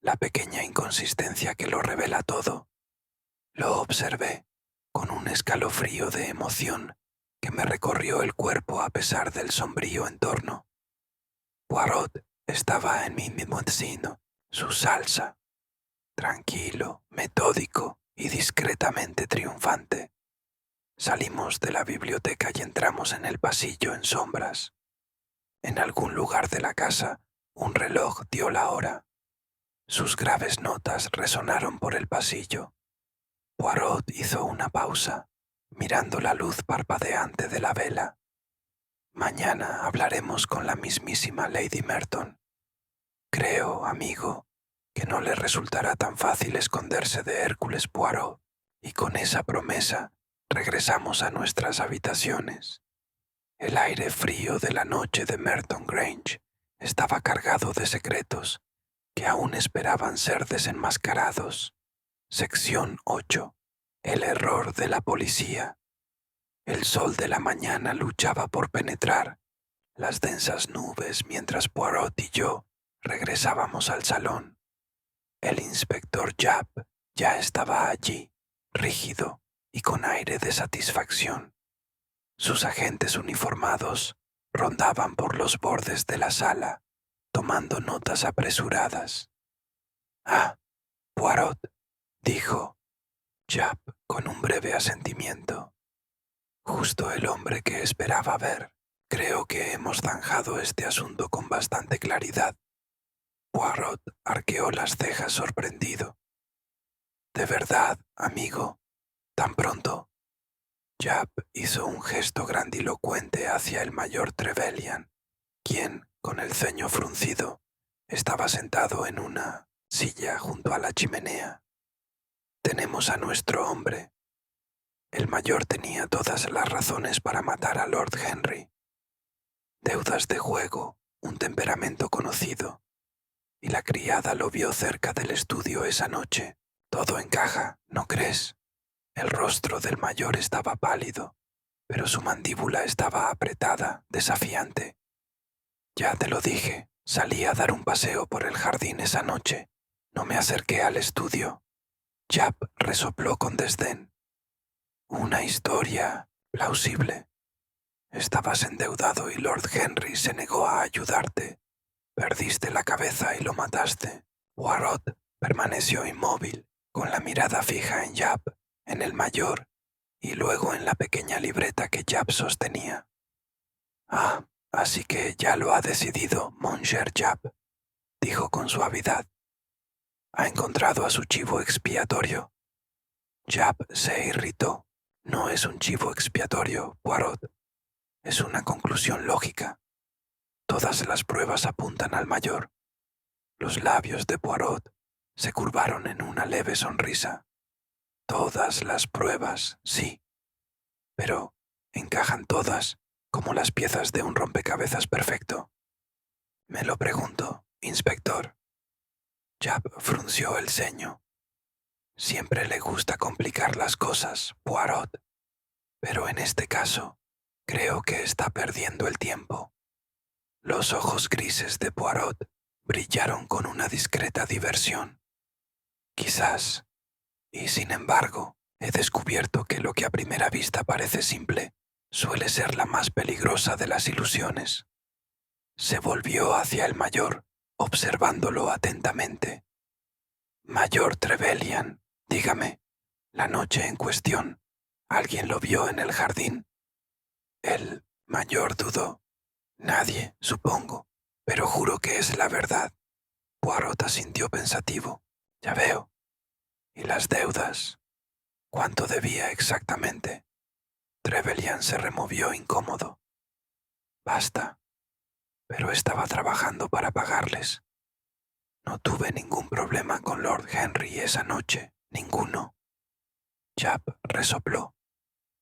la pequeña inconsistencia que lo revela todo». Lo observé, con un escalofrío de emoción que me recorrió el cuerpo a pesar del sombrío entorno. Poirot estaba en mi limousine, su salsa, tranquilo, metódico y discretamente triunfante. Salimos de la biblioteca y entramos en el pasillo en sombras. En algún lugar de la casa, un reloj dio la hora. Sus graves notas resonaron por el pasillo. Poirot hizo una pausa, mirando la luz parpadeante de la vela. «Mañana hablaremos con la mismísima Lady Merton. Creo, amigo, que no le resultará tan fácil esconderse de Hércules Poirot, y con esa promesa regresamos a nuestras habitaciones». El aire frío de la noche de Merton Grange estaba cargado de secretos que aún esperaban ser desenmascarados. Sección 8. El error de la policía. El sol de la mañana luchaba por penetrar las densas nubes mientras Poirot y yo regresábamos al salón. El inspector Japp ya estaba allí, rígido y con aire de satisfacción. Sus agentes uniformados rondaban por los bordes de la sala, tomando notas apresuradas. «Ah, Poirot», dijo Japp con un breve asentimiento. «Justo el hombre que esperaba ver. Creo que hemos zanjado este asunto con bastante claridad». Poirot arqueó las cejas sorprendido. «¿De verdad, amigo? ¿Tan pronto?». Japp hizo un gesto grandilocuente hacia el mayor Trevelyan, quien, con el ceño fruncido, estaba sentado en una silla junto a la chimenea. Tenemos a nuestro hombre. El mayor tenía todas las razones para matar a Lord Henry. Deudas de juego, un temperamento conocido, y la criada lo vio cerca del estudio esa noche. Todo encaja, ¿no crees? El rostro del mayor estaba pálido, pero su mandíbula estaba apretada, desafiante. Ya te lo dije, salí a dar un paseo por el jardín esa noche. No me acerqué al estudio. Japp resopló con desdén. Una historia plausible. Estabas endeudado y Lord Henry se negó a ayudarte. Perdiste la cabeza y lo mataste. Poirot permaneció inmóvil, con la mirada fija en Japp, en el mayor, y luego en la pequeña libreta que Japp sostenía. Ah, así que ya lo ha decidido, Monsieur Japp, dijo con suavidad. Ha encontrado a su chivo expiatorio. Japp se irritó. No es un chivo expiatorio, Poirot. Es una conclusión lógica. Todas las pruebas apuntan al mayor. Los labios de Poirot se curvaron en una leve sonrisa. Todas las pruebas, sí. Pero encajan todas como las piezas de un rompecabezas perfecto. Me lo pregunto, inspector. Japp frunció el ceño. Siempre le gusta complicar las cosas, Poirot. Pero en este caso, creo que está perdiendo el tiempo. Los ojos grises de Poirot brillaron con una discreta diversión. Quizás, y sin embargo, he descubierto que lo que a primera vista parece simple suele ser la más peligrosa de las ilusiones. Se volvió hacia el mayor, observándolo atentamente. Mayor Trevelyan, dígame, la noche en cuestión, ¿alguien lo vio en el jardín? El mayor dudó. Nadie, supongo, pero juro que es la verdad. Poirot asintió pensativo. Ya veo. ¿Y las deudas? ¿Cuánto debía exactamente? Trevelyan se removió incómodo. Basta. Pero estaba trabajando para pagarles. No tuve ningún problema con Lord Henry esa noche, ninguno. Japp resopló,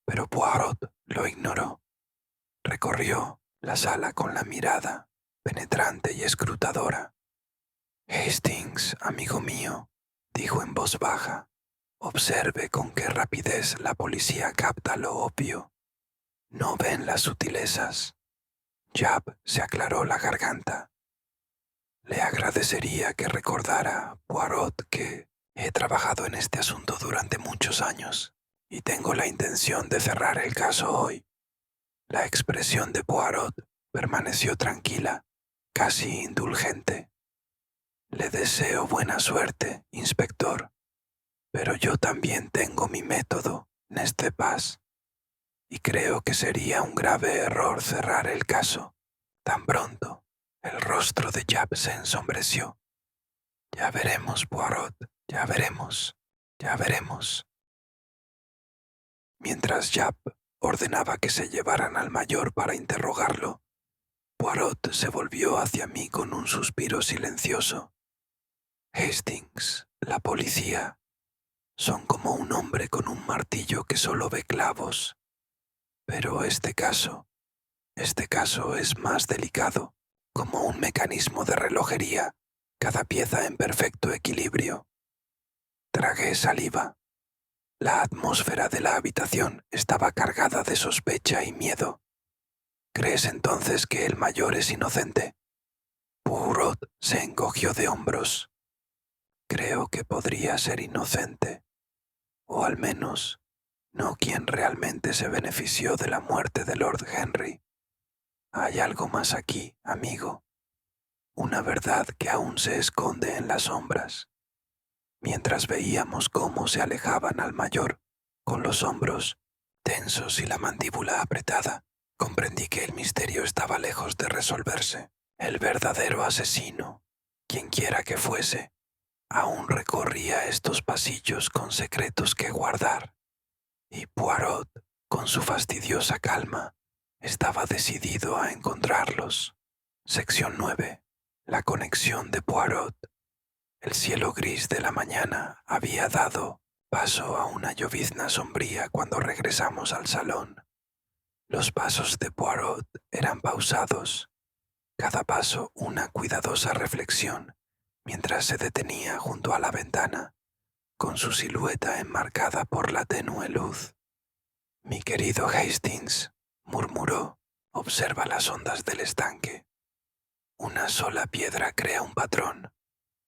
pero Poirot lo ignoró. Recorrió la sala con la mirada, penetrante y escrutadora. Hastings, amigo mío, dijo en voz baja, observe con qué rapidez la policía capta lo obvio. No ven las sutilezas. Japp se aclaró la garganta. Le agradecería que recordara, Poirot, que he trabajado en este asunto durante muchos años y tengo la intención de cerrar el caso hoy. La expresión de Poirot permaneció tranquila, casi indulgente. Le deseo buena suerte, inspector, pero yo también tengo mi método, Neste Paz, y creo que sería un grave error cerrar el caso tan pronto. El rostro de Japp se ensombreció. Ya veremos, Poirot, ya veremos, ya veremos. Mientras Japp ordenaba que se llevaran al mayor para interrogarlo, Poirot se volvió hacia mí con un suspiro silencioso. Hastings, la policía, son como un hombre con un martillo que solo ve clavos. Pero este caso es más delicado, como un mecanismo de relojería, cada pieza en perfecto equilibrio. Tragué saliva. La atmósfera de la habitación estaba cargada de sospecha y miedo. ¿Crees entonces que el mayor es inocente? Poirot se encogió de hombros. Creo que podría ser inocente, o al menos no quien realmente se benefició de la muerte de Lord Henry. Hay algo más aquí, amigo, una verdad que aún se esconde en las sombras. Mientras veíamos cómo se alejaban al mayor, con los hombros tensos y la mandíbula apretada, comprendí que el misterio estaba lejos de resolverse. El verdadero asesino, quienquiera que fuese, aún recorría estos pasillos con secretos que guardar. Y Poirot, con su fastidiosa calma, estaba decidido a encontrarlos. Sección 9. La conexión de Poirot. El cielo gris de la mañana había dado paso a una llovizna sombría cuando regresamos al salón. Los pasos de Poirot eran pausados, cada paso una cuidadosa reflexión, mientras se detenía junto a la ventana, con su silueta enmarcada por la tenue luz. Mi querido Hastings, murmuró, observa las ondas del estanque. Una sola piedra crea un patrón,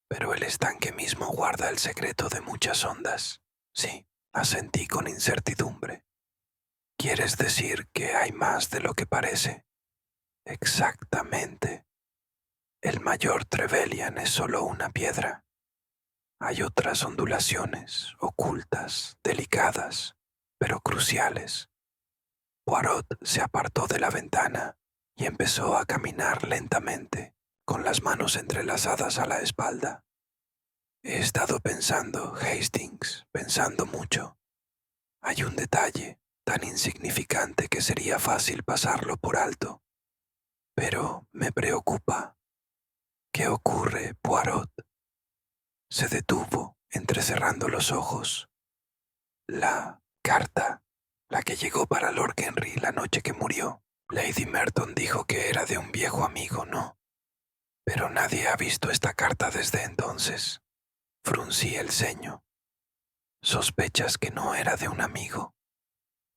pero el estanque mismo guarda el secreto de muchas ondas. Sí, asentí con incertidumbre. ¿Quieres decir que hay más de lo que parece? Exactamente. El mayor Trevelyan es solo una piedra. Hay otras ondulaciones, ocultas, delicadas, pero cruciales. Poirot se apartó de la ventana y empezó a caminar lentamente, con las manos entrelazadas a la espalda. He estado pensando, Hastings, pensando mucho. Hay un detalle tan insignificante que sería fácil pasarlo por alto. Pero me preocupa. ¿Qué ocurre, Poirot? Se detuvo, entrecerrando los ojos. La carta, la que llegó para Lord Henry la noche que murió. Lady Merton dijo que era de un viejo amigo, ¿no? Pero nadie ha visto esta carta desde entonces. Fruncí el ceño. ¿Sospechas que no era de un amigo?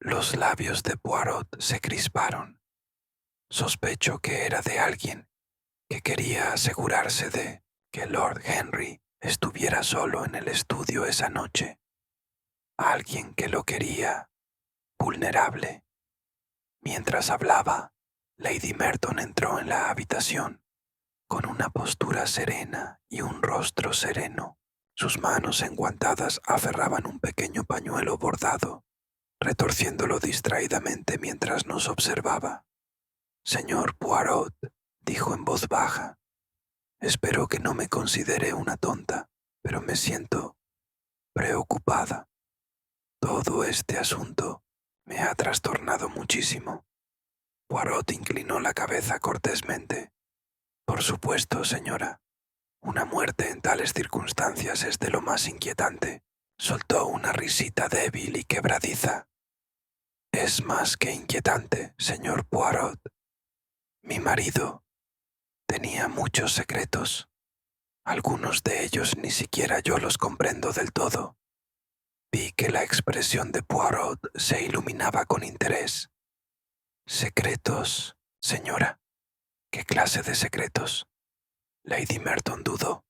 Los labios de Poirot se crisparon. Sospecho que era de alguien que quería asegurarse de que Lord Henry estuviera solo en el estudio esa noche. Alguien que lo quería vulnerable. Mientras hablaba, Lady Merton entró en la habitación con una postura serena y un rostro sereno. Sus manos enguantadas aferraban un pequeño pañuelo bordado, retorciéndolo distraídamente mientras nos observaba. Señor Poirot, dijo en voz baja, espero que no me considere una tonta, pero me siento preocupada. Todo este asunto me ha trastornado muchísimo. Poirot inclinó la cabeza cortésmente. Por supuesto, señora. Una muerte en tales circunstancias es de lo más inquietante. Soltó una risita débil y quebradiza. Es más que inquietante, señor Poirot. Mi marido tenía muchos secretos. Algunos de ellos ni siquiera yo los comprendo del todo. Vi que la expresión de Poirot se iluminaba con interés. Secretos, señora. ¿Qué clase de secretos? Lady Merton dudó.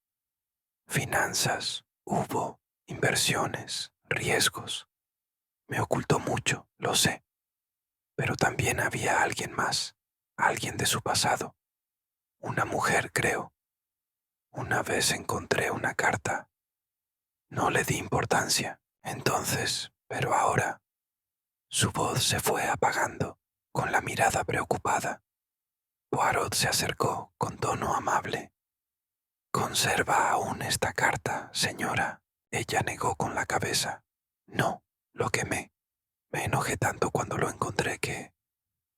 Finanzas, hubo, inversiones, riesgos. Me ocultó mucho, lo sé. Pero también había alguien más, alguien de su pasado. Una mujer, creo. Una vez encontré una carta. No le di importancia, entonces, pero ahora. Su voz se fue apagando, con la mirada preocupada. Poirot se acercó con tono amable. «¿Conserva aún esta carta, señora?» Ella negó con la cabeza. «No, lo quemé. Me enojé tanto cuando lo encontré que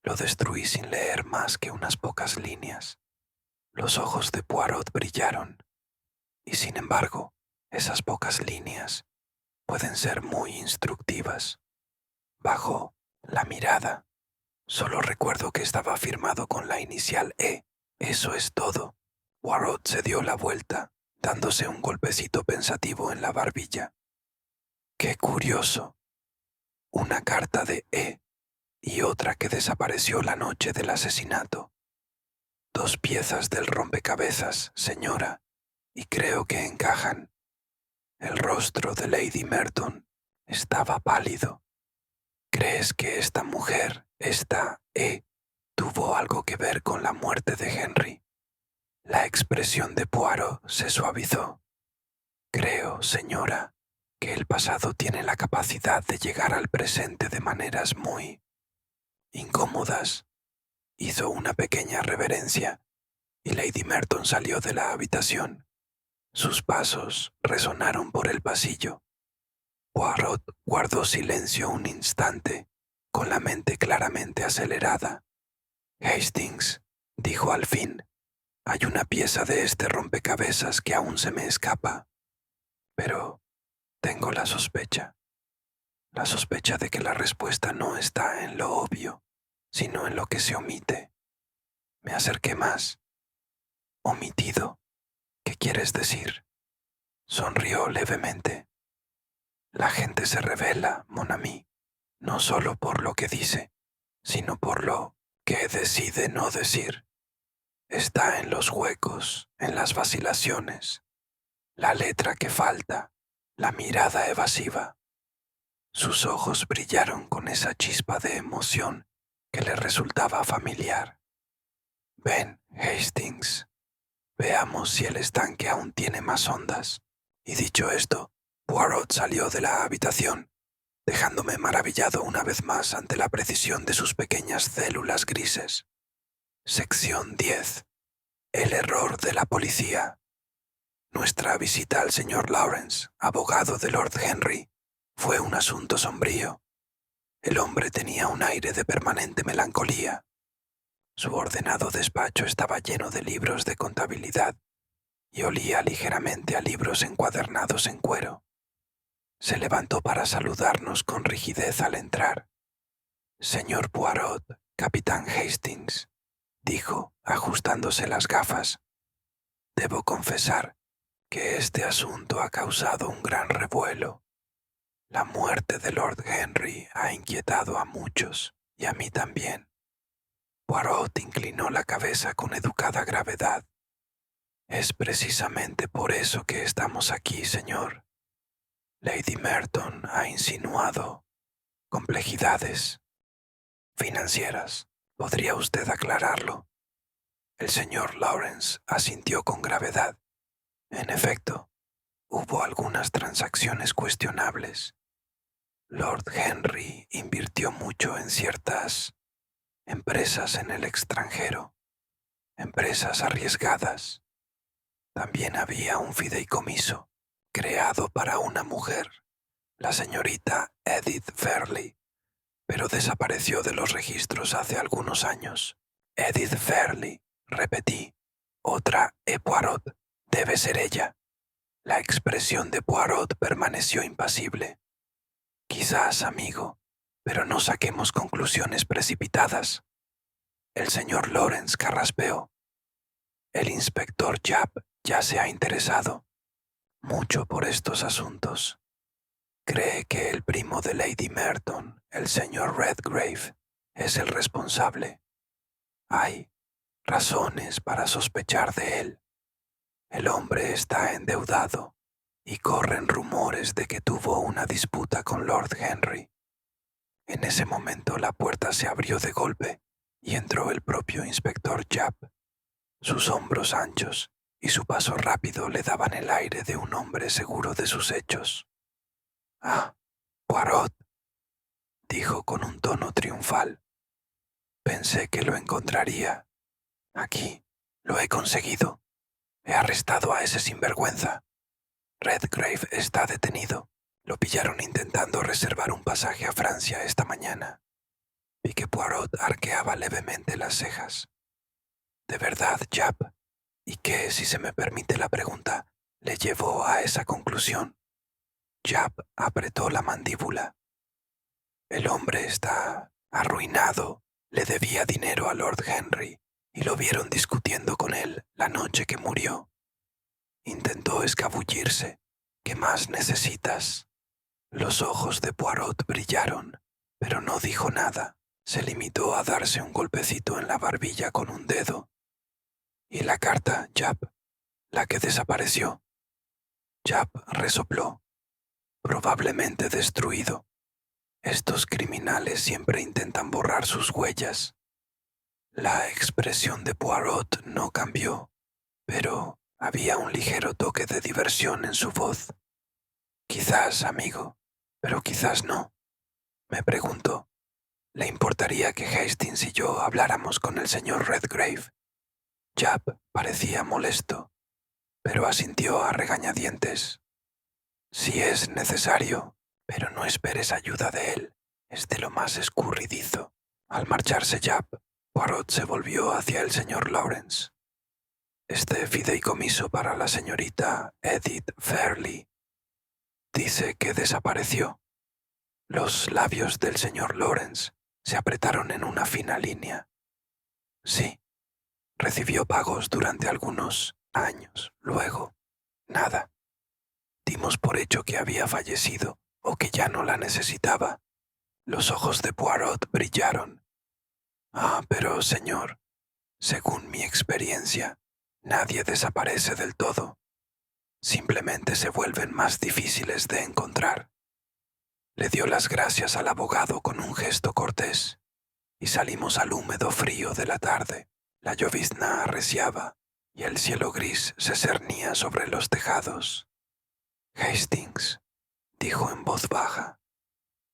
lo destruí sin leer más que unas pocas líneas». Los ojos de Poirot brillaron. «Y sin embargo, esas pocas líneas pueden ser muy instructivas». Bajó la mirada. «Solo recuerdo que estaba firmado con la inicial E. Eso es todo». Poirot se dio la vuelta, dándose un golpecito pensativo en la barbilla. «Qué curioso. Una carta de E y otra que desapareció la noche del asesinato. Dos piezas del rompecabezas, señora, y creo que encajan». El rostro de Lady Merton estaba pálido. «¿Crees que esta mujer, esta E, tuvo algo que ver con la muerte de Henry?» La expresión de Poirot se suavizó. «Creo, señora, que el pasado tiene la capacidad de llegar al presente de maneras muy incómodas». Hizo una pequeña reverencia y Lady Merton salió de la habitación. Sus pasos resonaron por el pasillo. Poirot guardó silencio un instante, con la mente claramente acelerada. «Hastings», dijo al fin, Hay una pieza de este rompecabezas que aún se me escapa, pero tengo la sospecha de que la respuesta no está en lo obvio, sino en lo que se omite. Me acerqué más. Omitido, ¿qué quieres decir? Sonrió levemente. La gente se revela, mon ami, no solo por lo que dice, sino por lo que decide no decir. Está en los huecos, en las vacilaciones, la letra que falta, la mirada evasiva. Sus ojos brillaron con esa chispa de emoción que le resultaba familiar. Ven, Hastings, veamos si el estanque aún tiene más ondas. Y dicho esto, Poirot salió de la habitación, dejándome maravillado una vez más ante la precisión de sus pequeñas células grises. Sección 10. El error de la policía. Nuestra visita al señor Lawrence, abogado de Lord Henry, fue un asunto sombrío. El hombre tenía un aire de permanente melancolía. Su ordenado despacho estaba lleno de libros de contabilidad y olía ligeramente a libros encuadernados en cuero. Se levantó para saludarnos con rigidez al entrar. Señor Poirot, capitán Hastings, dijo, ajustándose las gafas. Debo confesar que este asunto ha causado un gran revuelo. La muerte de Lord Henry ha inquietado a muchos, y a mí también. Poirot inclinó la cabeza con educada gravedad. Es precisamente por eso que estamos aquí, señor. Lady Merton ha insinuado complejidades financieras. ¿Podría usted aclararlo? El señor Lawrence asintió con gravedad. En efecto, hubo algunas transacciones cuestionables. Lord Henry invirtió mucho en ciertas empresas en el extranjero, empresas arriesgadas. También había un fideicomiso creado para una mujer, la señorita Edith Fairley, pero desapareció de los registros hace algunos años. Edith Fairley, repetí, otra Poirot, debe ser ella. La expresión de Poirot permaneció impasible. Quizás, amigo, pero no saquemos conclusiones precipitadas. El señor Lawrence carraspeó. El inspector Japp ya se ha interesado mucho por estos asuntos. Cree que el primo de Lady Merton, el señor Redgrave, es el responsable. Hay razones para sospechar de él. El hombre está endeudado y corren rumores de que tuvo una disputa con Lord Henry. En ese momento la puerta se abrió de golpe y entró el propio inspector Japp. Sus hombros anchos y su paso rápido le daban el aire de un hombre seguro de sus hechos. «Ah, Poirot», dijo con un tono triunfal. «Pensé que lo encontraría. Aquí, lo he conseguido. He arrestado a ese sinvergüenza. Redgrave está detenido. Lo pillaron intentando reservar un pasaje a Francia esta mañana». Vi que Poirot arqueaba levemente las cejas. «¿De verdad, Japp? ¿Y qué, si se me permite la pregunta, le llevó a esa conclusión?» Japp apretó la mandíbula. «El hombre está arruinado. Le debía dinero a Lord Henry y lo vieron discutiendo con él la noche que murió. Intentó escabullirse. ¿Qué más necesitas?» Los ojos de Poirot brillaron, pero no dijo nada. Se limitó a darse un golpecito en la barbilla con un dedo. «¿Y la carta, Japp? La que desapareció?» Japp resopló. «Probablemente destruido. Estos criminales siempre intentan borrar sus huellas». La expresión de Poirot no cambió, pero había un ligero toque de diversión en su voz. «Quizás, amigo, pero quizás no. Me pregunto, ¿le importaría que Hastings y yo habláramos con el señor Redgrave?» Japp parecía molesto, pero asintió a regañadientes. «Si es necesario, pero no esperes ayuda de él. Es de lo más escurridizo». Al marcharse Japp, Poirot se volvió hacia el señor Lawrence. Este fideicomiso para la señorita Edith Fairley dice que desapareció. Los labios del señor Lawrence se apretaron en una fina línea. Sí, recibió pagos durante algunos años. Luego, nada. Dimos por hecho que había fallecido o que ya no la necesitaba. Los ojos de Poirot brillaron. Pero, señor, según mi experiencia, nadie desaparece del todo. Simplemente se vuelven más difíciles de encontrar. Le dio las gracias al abogado con un gesto cortés y salimos al húmedo frío de la tarde. La llovizna arreciaba y el cielo gris se cernía sobre los tejados. Hastings, dijo en voz baja,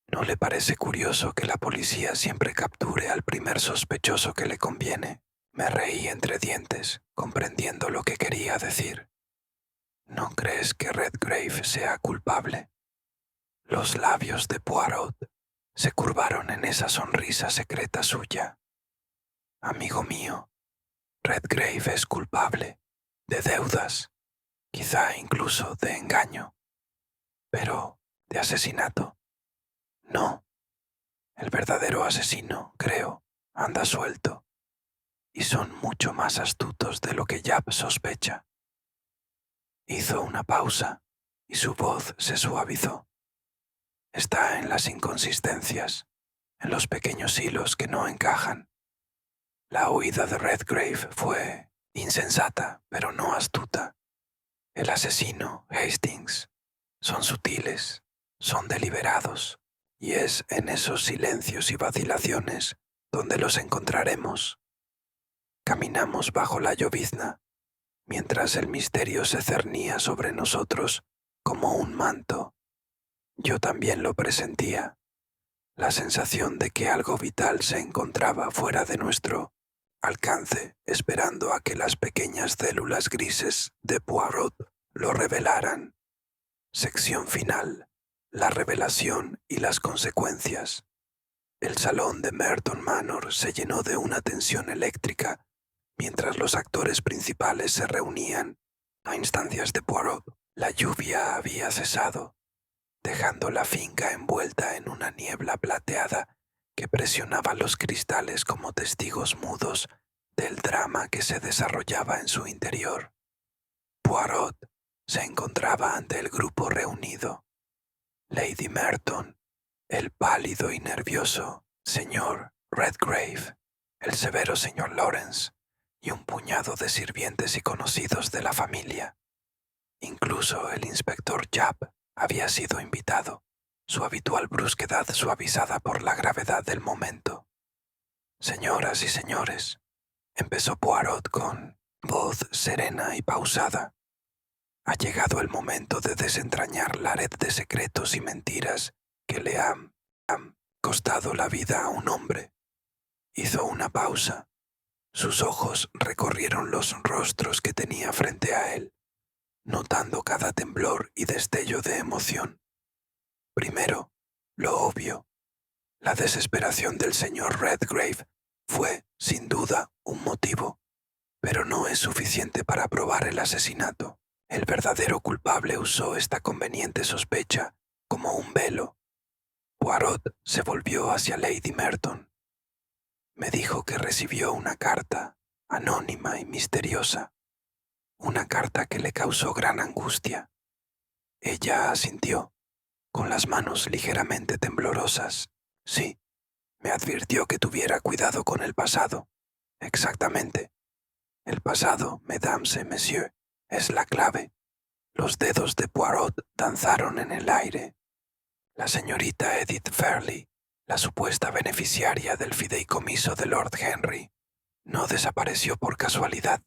¿no le parece curioso que la policía siempre capture al primer sospechoso que le conviene? Me reí entre dientes, comprendiendo lo que quería decir. ¿No crees que Redgrave sea culpable? Los labios de Poirot se curvaron en esa sonrisa secreta suya. Amigo mío, Redgrave es culpable de deudas, quizá incluso de engaño, pero ¿de asesinato? No. El verdadero asesino, creo, anda suelto, y son mucho más astutos de lo que Japp sospecha. Hizo una pausa y su voz se suavizó. Está en las inconsistencias, en los pequeños hilos que no encajan. La huida de Redgrave fue insensata, pero no astuta. El asesino, Hastings, son sutiles, son deliberados, y es en esos silencios y vacilaciones donde los encontraremos. Caminamos bajo la llovizna, mientras el misterio se cernía sobre nosotros como un manto. Yo también lo presentía, la sensación de que algo vital se encontraba fuera de nuestro alcance, esperando a que las pequeñas células grises de Poirot lo revelaran. Sección final: la revelación y las consecuencias. El salón de Merton Manor se llenó de una tensión eléctrica mientras los actores principales se reunían a instancias de Poirot. La lluvia había cesado, dejando la finca envuelta en una niebla plateada que presionaba los cristales como testigos mudos del drama que se desarrollaba en su interior. Poirot se encontraba ante el grupo reunido. Lady Merton, el pálido y nervioso señor Redgrave, el severo señor Lawrence y un puñado de sirvientes y conocidos de la familia. Incluso el inspector Japp había sido invitado, su habitual brusquedad suavizada por la gravedad del momento. Señoras y señores, empezó Poirot con voz serena y pausada. Ha llegado el momento de desentrañar la red de secretos y mentiras que le han costado la vida a un hombre. Hizo una pausa. Sus ojos recorrieron los rostros que tenía frente a él, notando cada temblor y destello de emoción. Primero, lo obvio. La desesperación del señor Redgrave fue, sin duda, un motivo, pero no es suficiente para probar el asesinato. El verdadero culpable usó esta conveniente sospecha como un velo. Poirot se volvió hacia Lady Merton. Me dijo que recibió una carta, anónima y misteriosa, una carta que le causó gran angustia. Ella asintió, con las manos ligeramente temblorosas. Sí, me advirtió que tuviera cuidado con el pasado. Exactamente. El pasado, mesdames et messieurs, es la clave. Los dedos de Poirot danzaron en el aire. La señorita Edith Fairley, la supuesta beneficiaria del fideicomiso de Lord Henry, no desapareció por casualidad.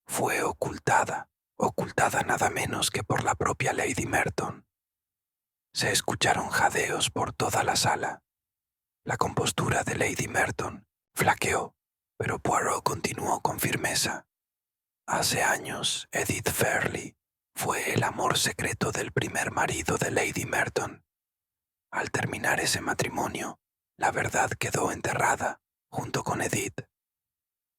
Fue ocultada nada menos que por la propia Lady Merton. Se escucharon jadeos por toda la sala. La compostura de Lady Merton flaqueó, pero Poirot continuó con firmeza. Hace años, Edith Fairley fue el amor secreto del primer marido de Lady Merton. Al terminar ese matrimonio, la verdad quedó enterrada junto con Edith.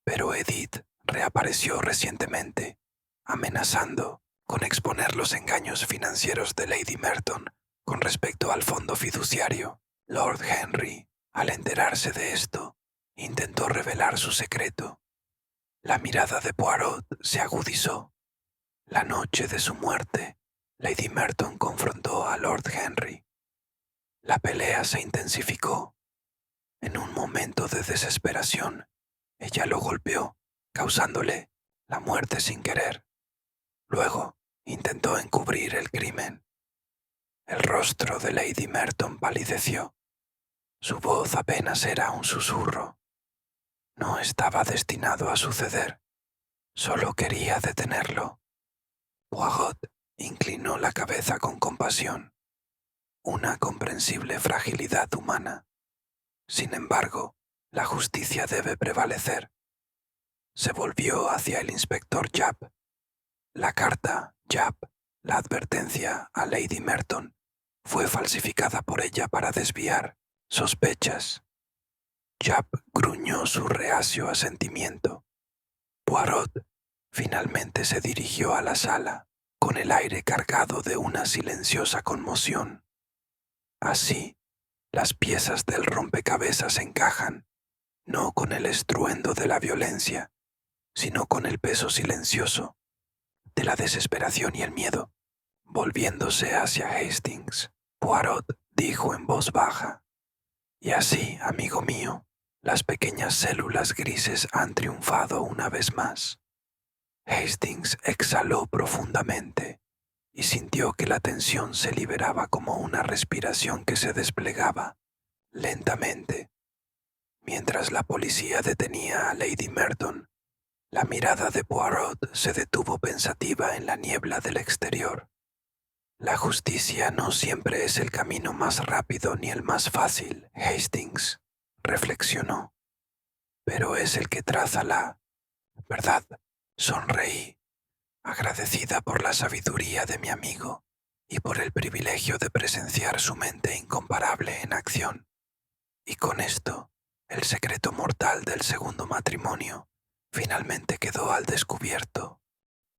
Pero Edith reapareció recientemente, amenazando con exponer los engaños financieros de Lady Merton con respecto al fondo fiduciario. Lord Henry, al enterarse de esto, intentó revelar su secreto. La mirada de Poirot se agudizó. La noche de su muerte, Lady Merton confrontó a Lord Henry. La pelea se intensificó. En un momento de desesperación, ella lo golpeó, causándole la muerte sin querer. Luego intentó encubrir el crimen. El rostro de Lady Merton palideció. Su voz apenas era un susurro. No estaba destinado a suceder. Solo quería detenerlo. Poirot inclinó la cabeza con compasión. Una comprensible fragilidad humana. Sin embargo, la justicia debe prevalecer. Se volvió hacia el inspector Japp. La carta, Japp, la advertencia a Lady Merton, fue falsificada por ella para desviar sospechas. Japp gruñó su reacio asentimiento. Poirot finalmente se dirigió a la sala, con el aire cargado de una silenciosa conmoción. Así, las piezas del rompecabezas encajan, no con el estruendo de la violencia, sino con el peso silencioso de la desesperación y el miedo. Volviéndose hacia Hastings, Poirot dijo en voz baja: «Y así, amigo mío, las pequeñas células grises han triunfado una vez más». Hastings exhaló profundamente y sintió que la tensión se liberaba como una respiración que se desplegaba lentamente. Mientras la policía detenía a Lady Merton, la mirada de Poirot se detuvo pensativa en la niebla del exterior. La justicia no siempre es el camino más rápido ni el más fácil, Hastings, reflexionó, pero es el que traza la verdad. Sonreí, agradecida por la sabiduría de mi amigo y por el privilegio de presenciar su mente incomparable en acción. Y con esto, el secreto mortal del segundo matrimonio finalmente quedó al descubierto.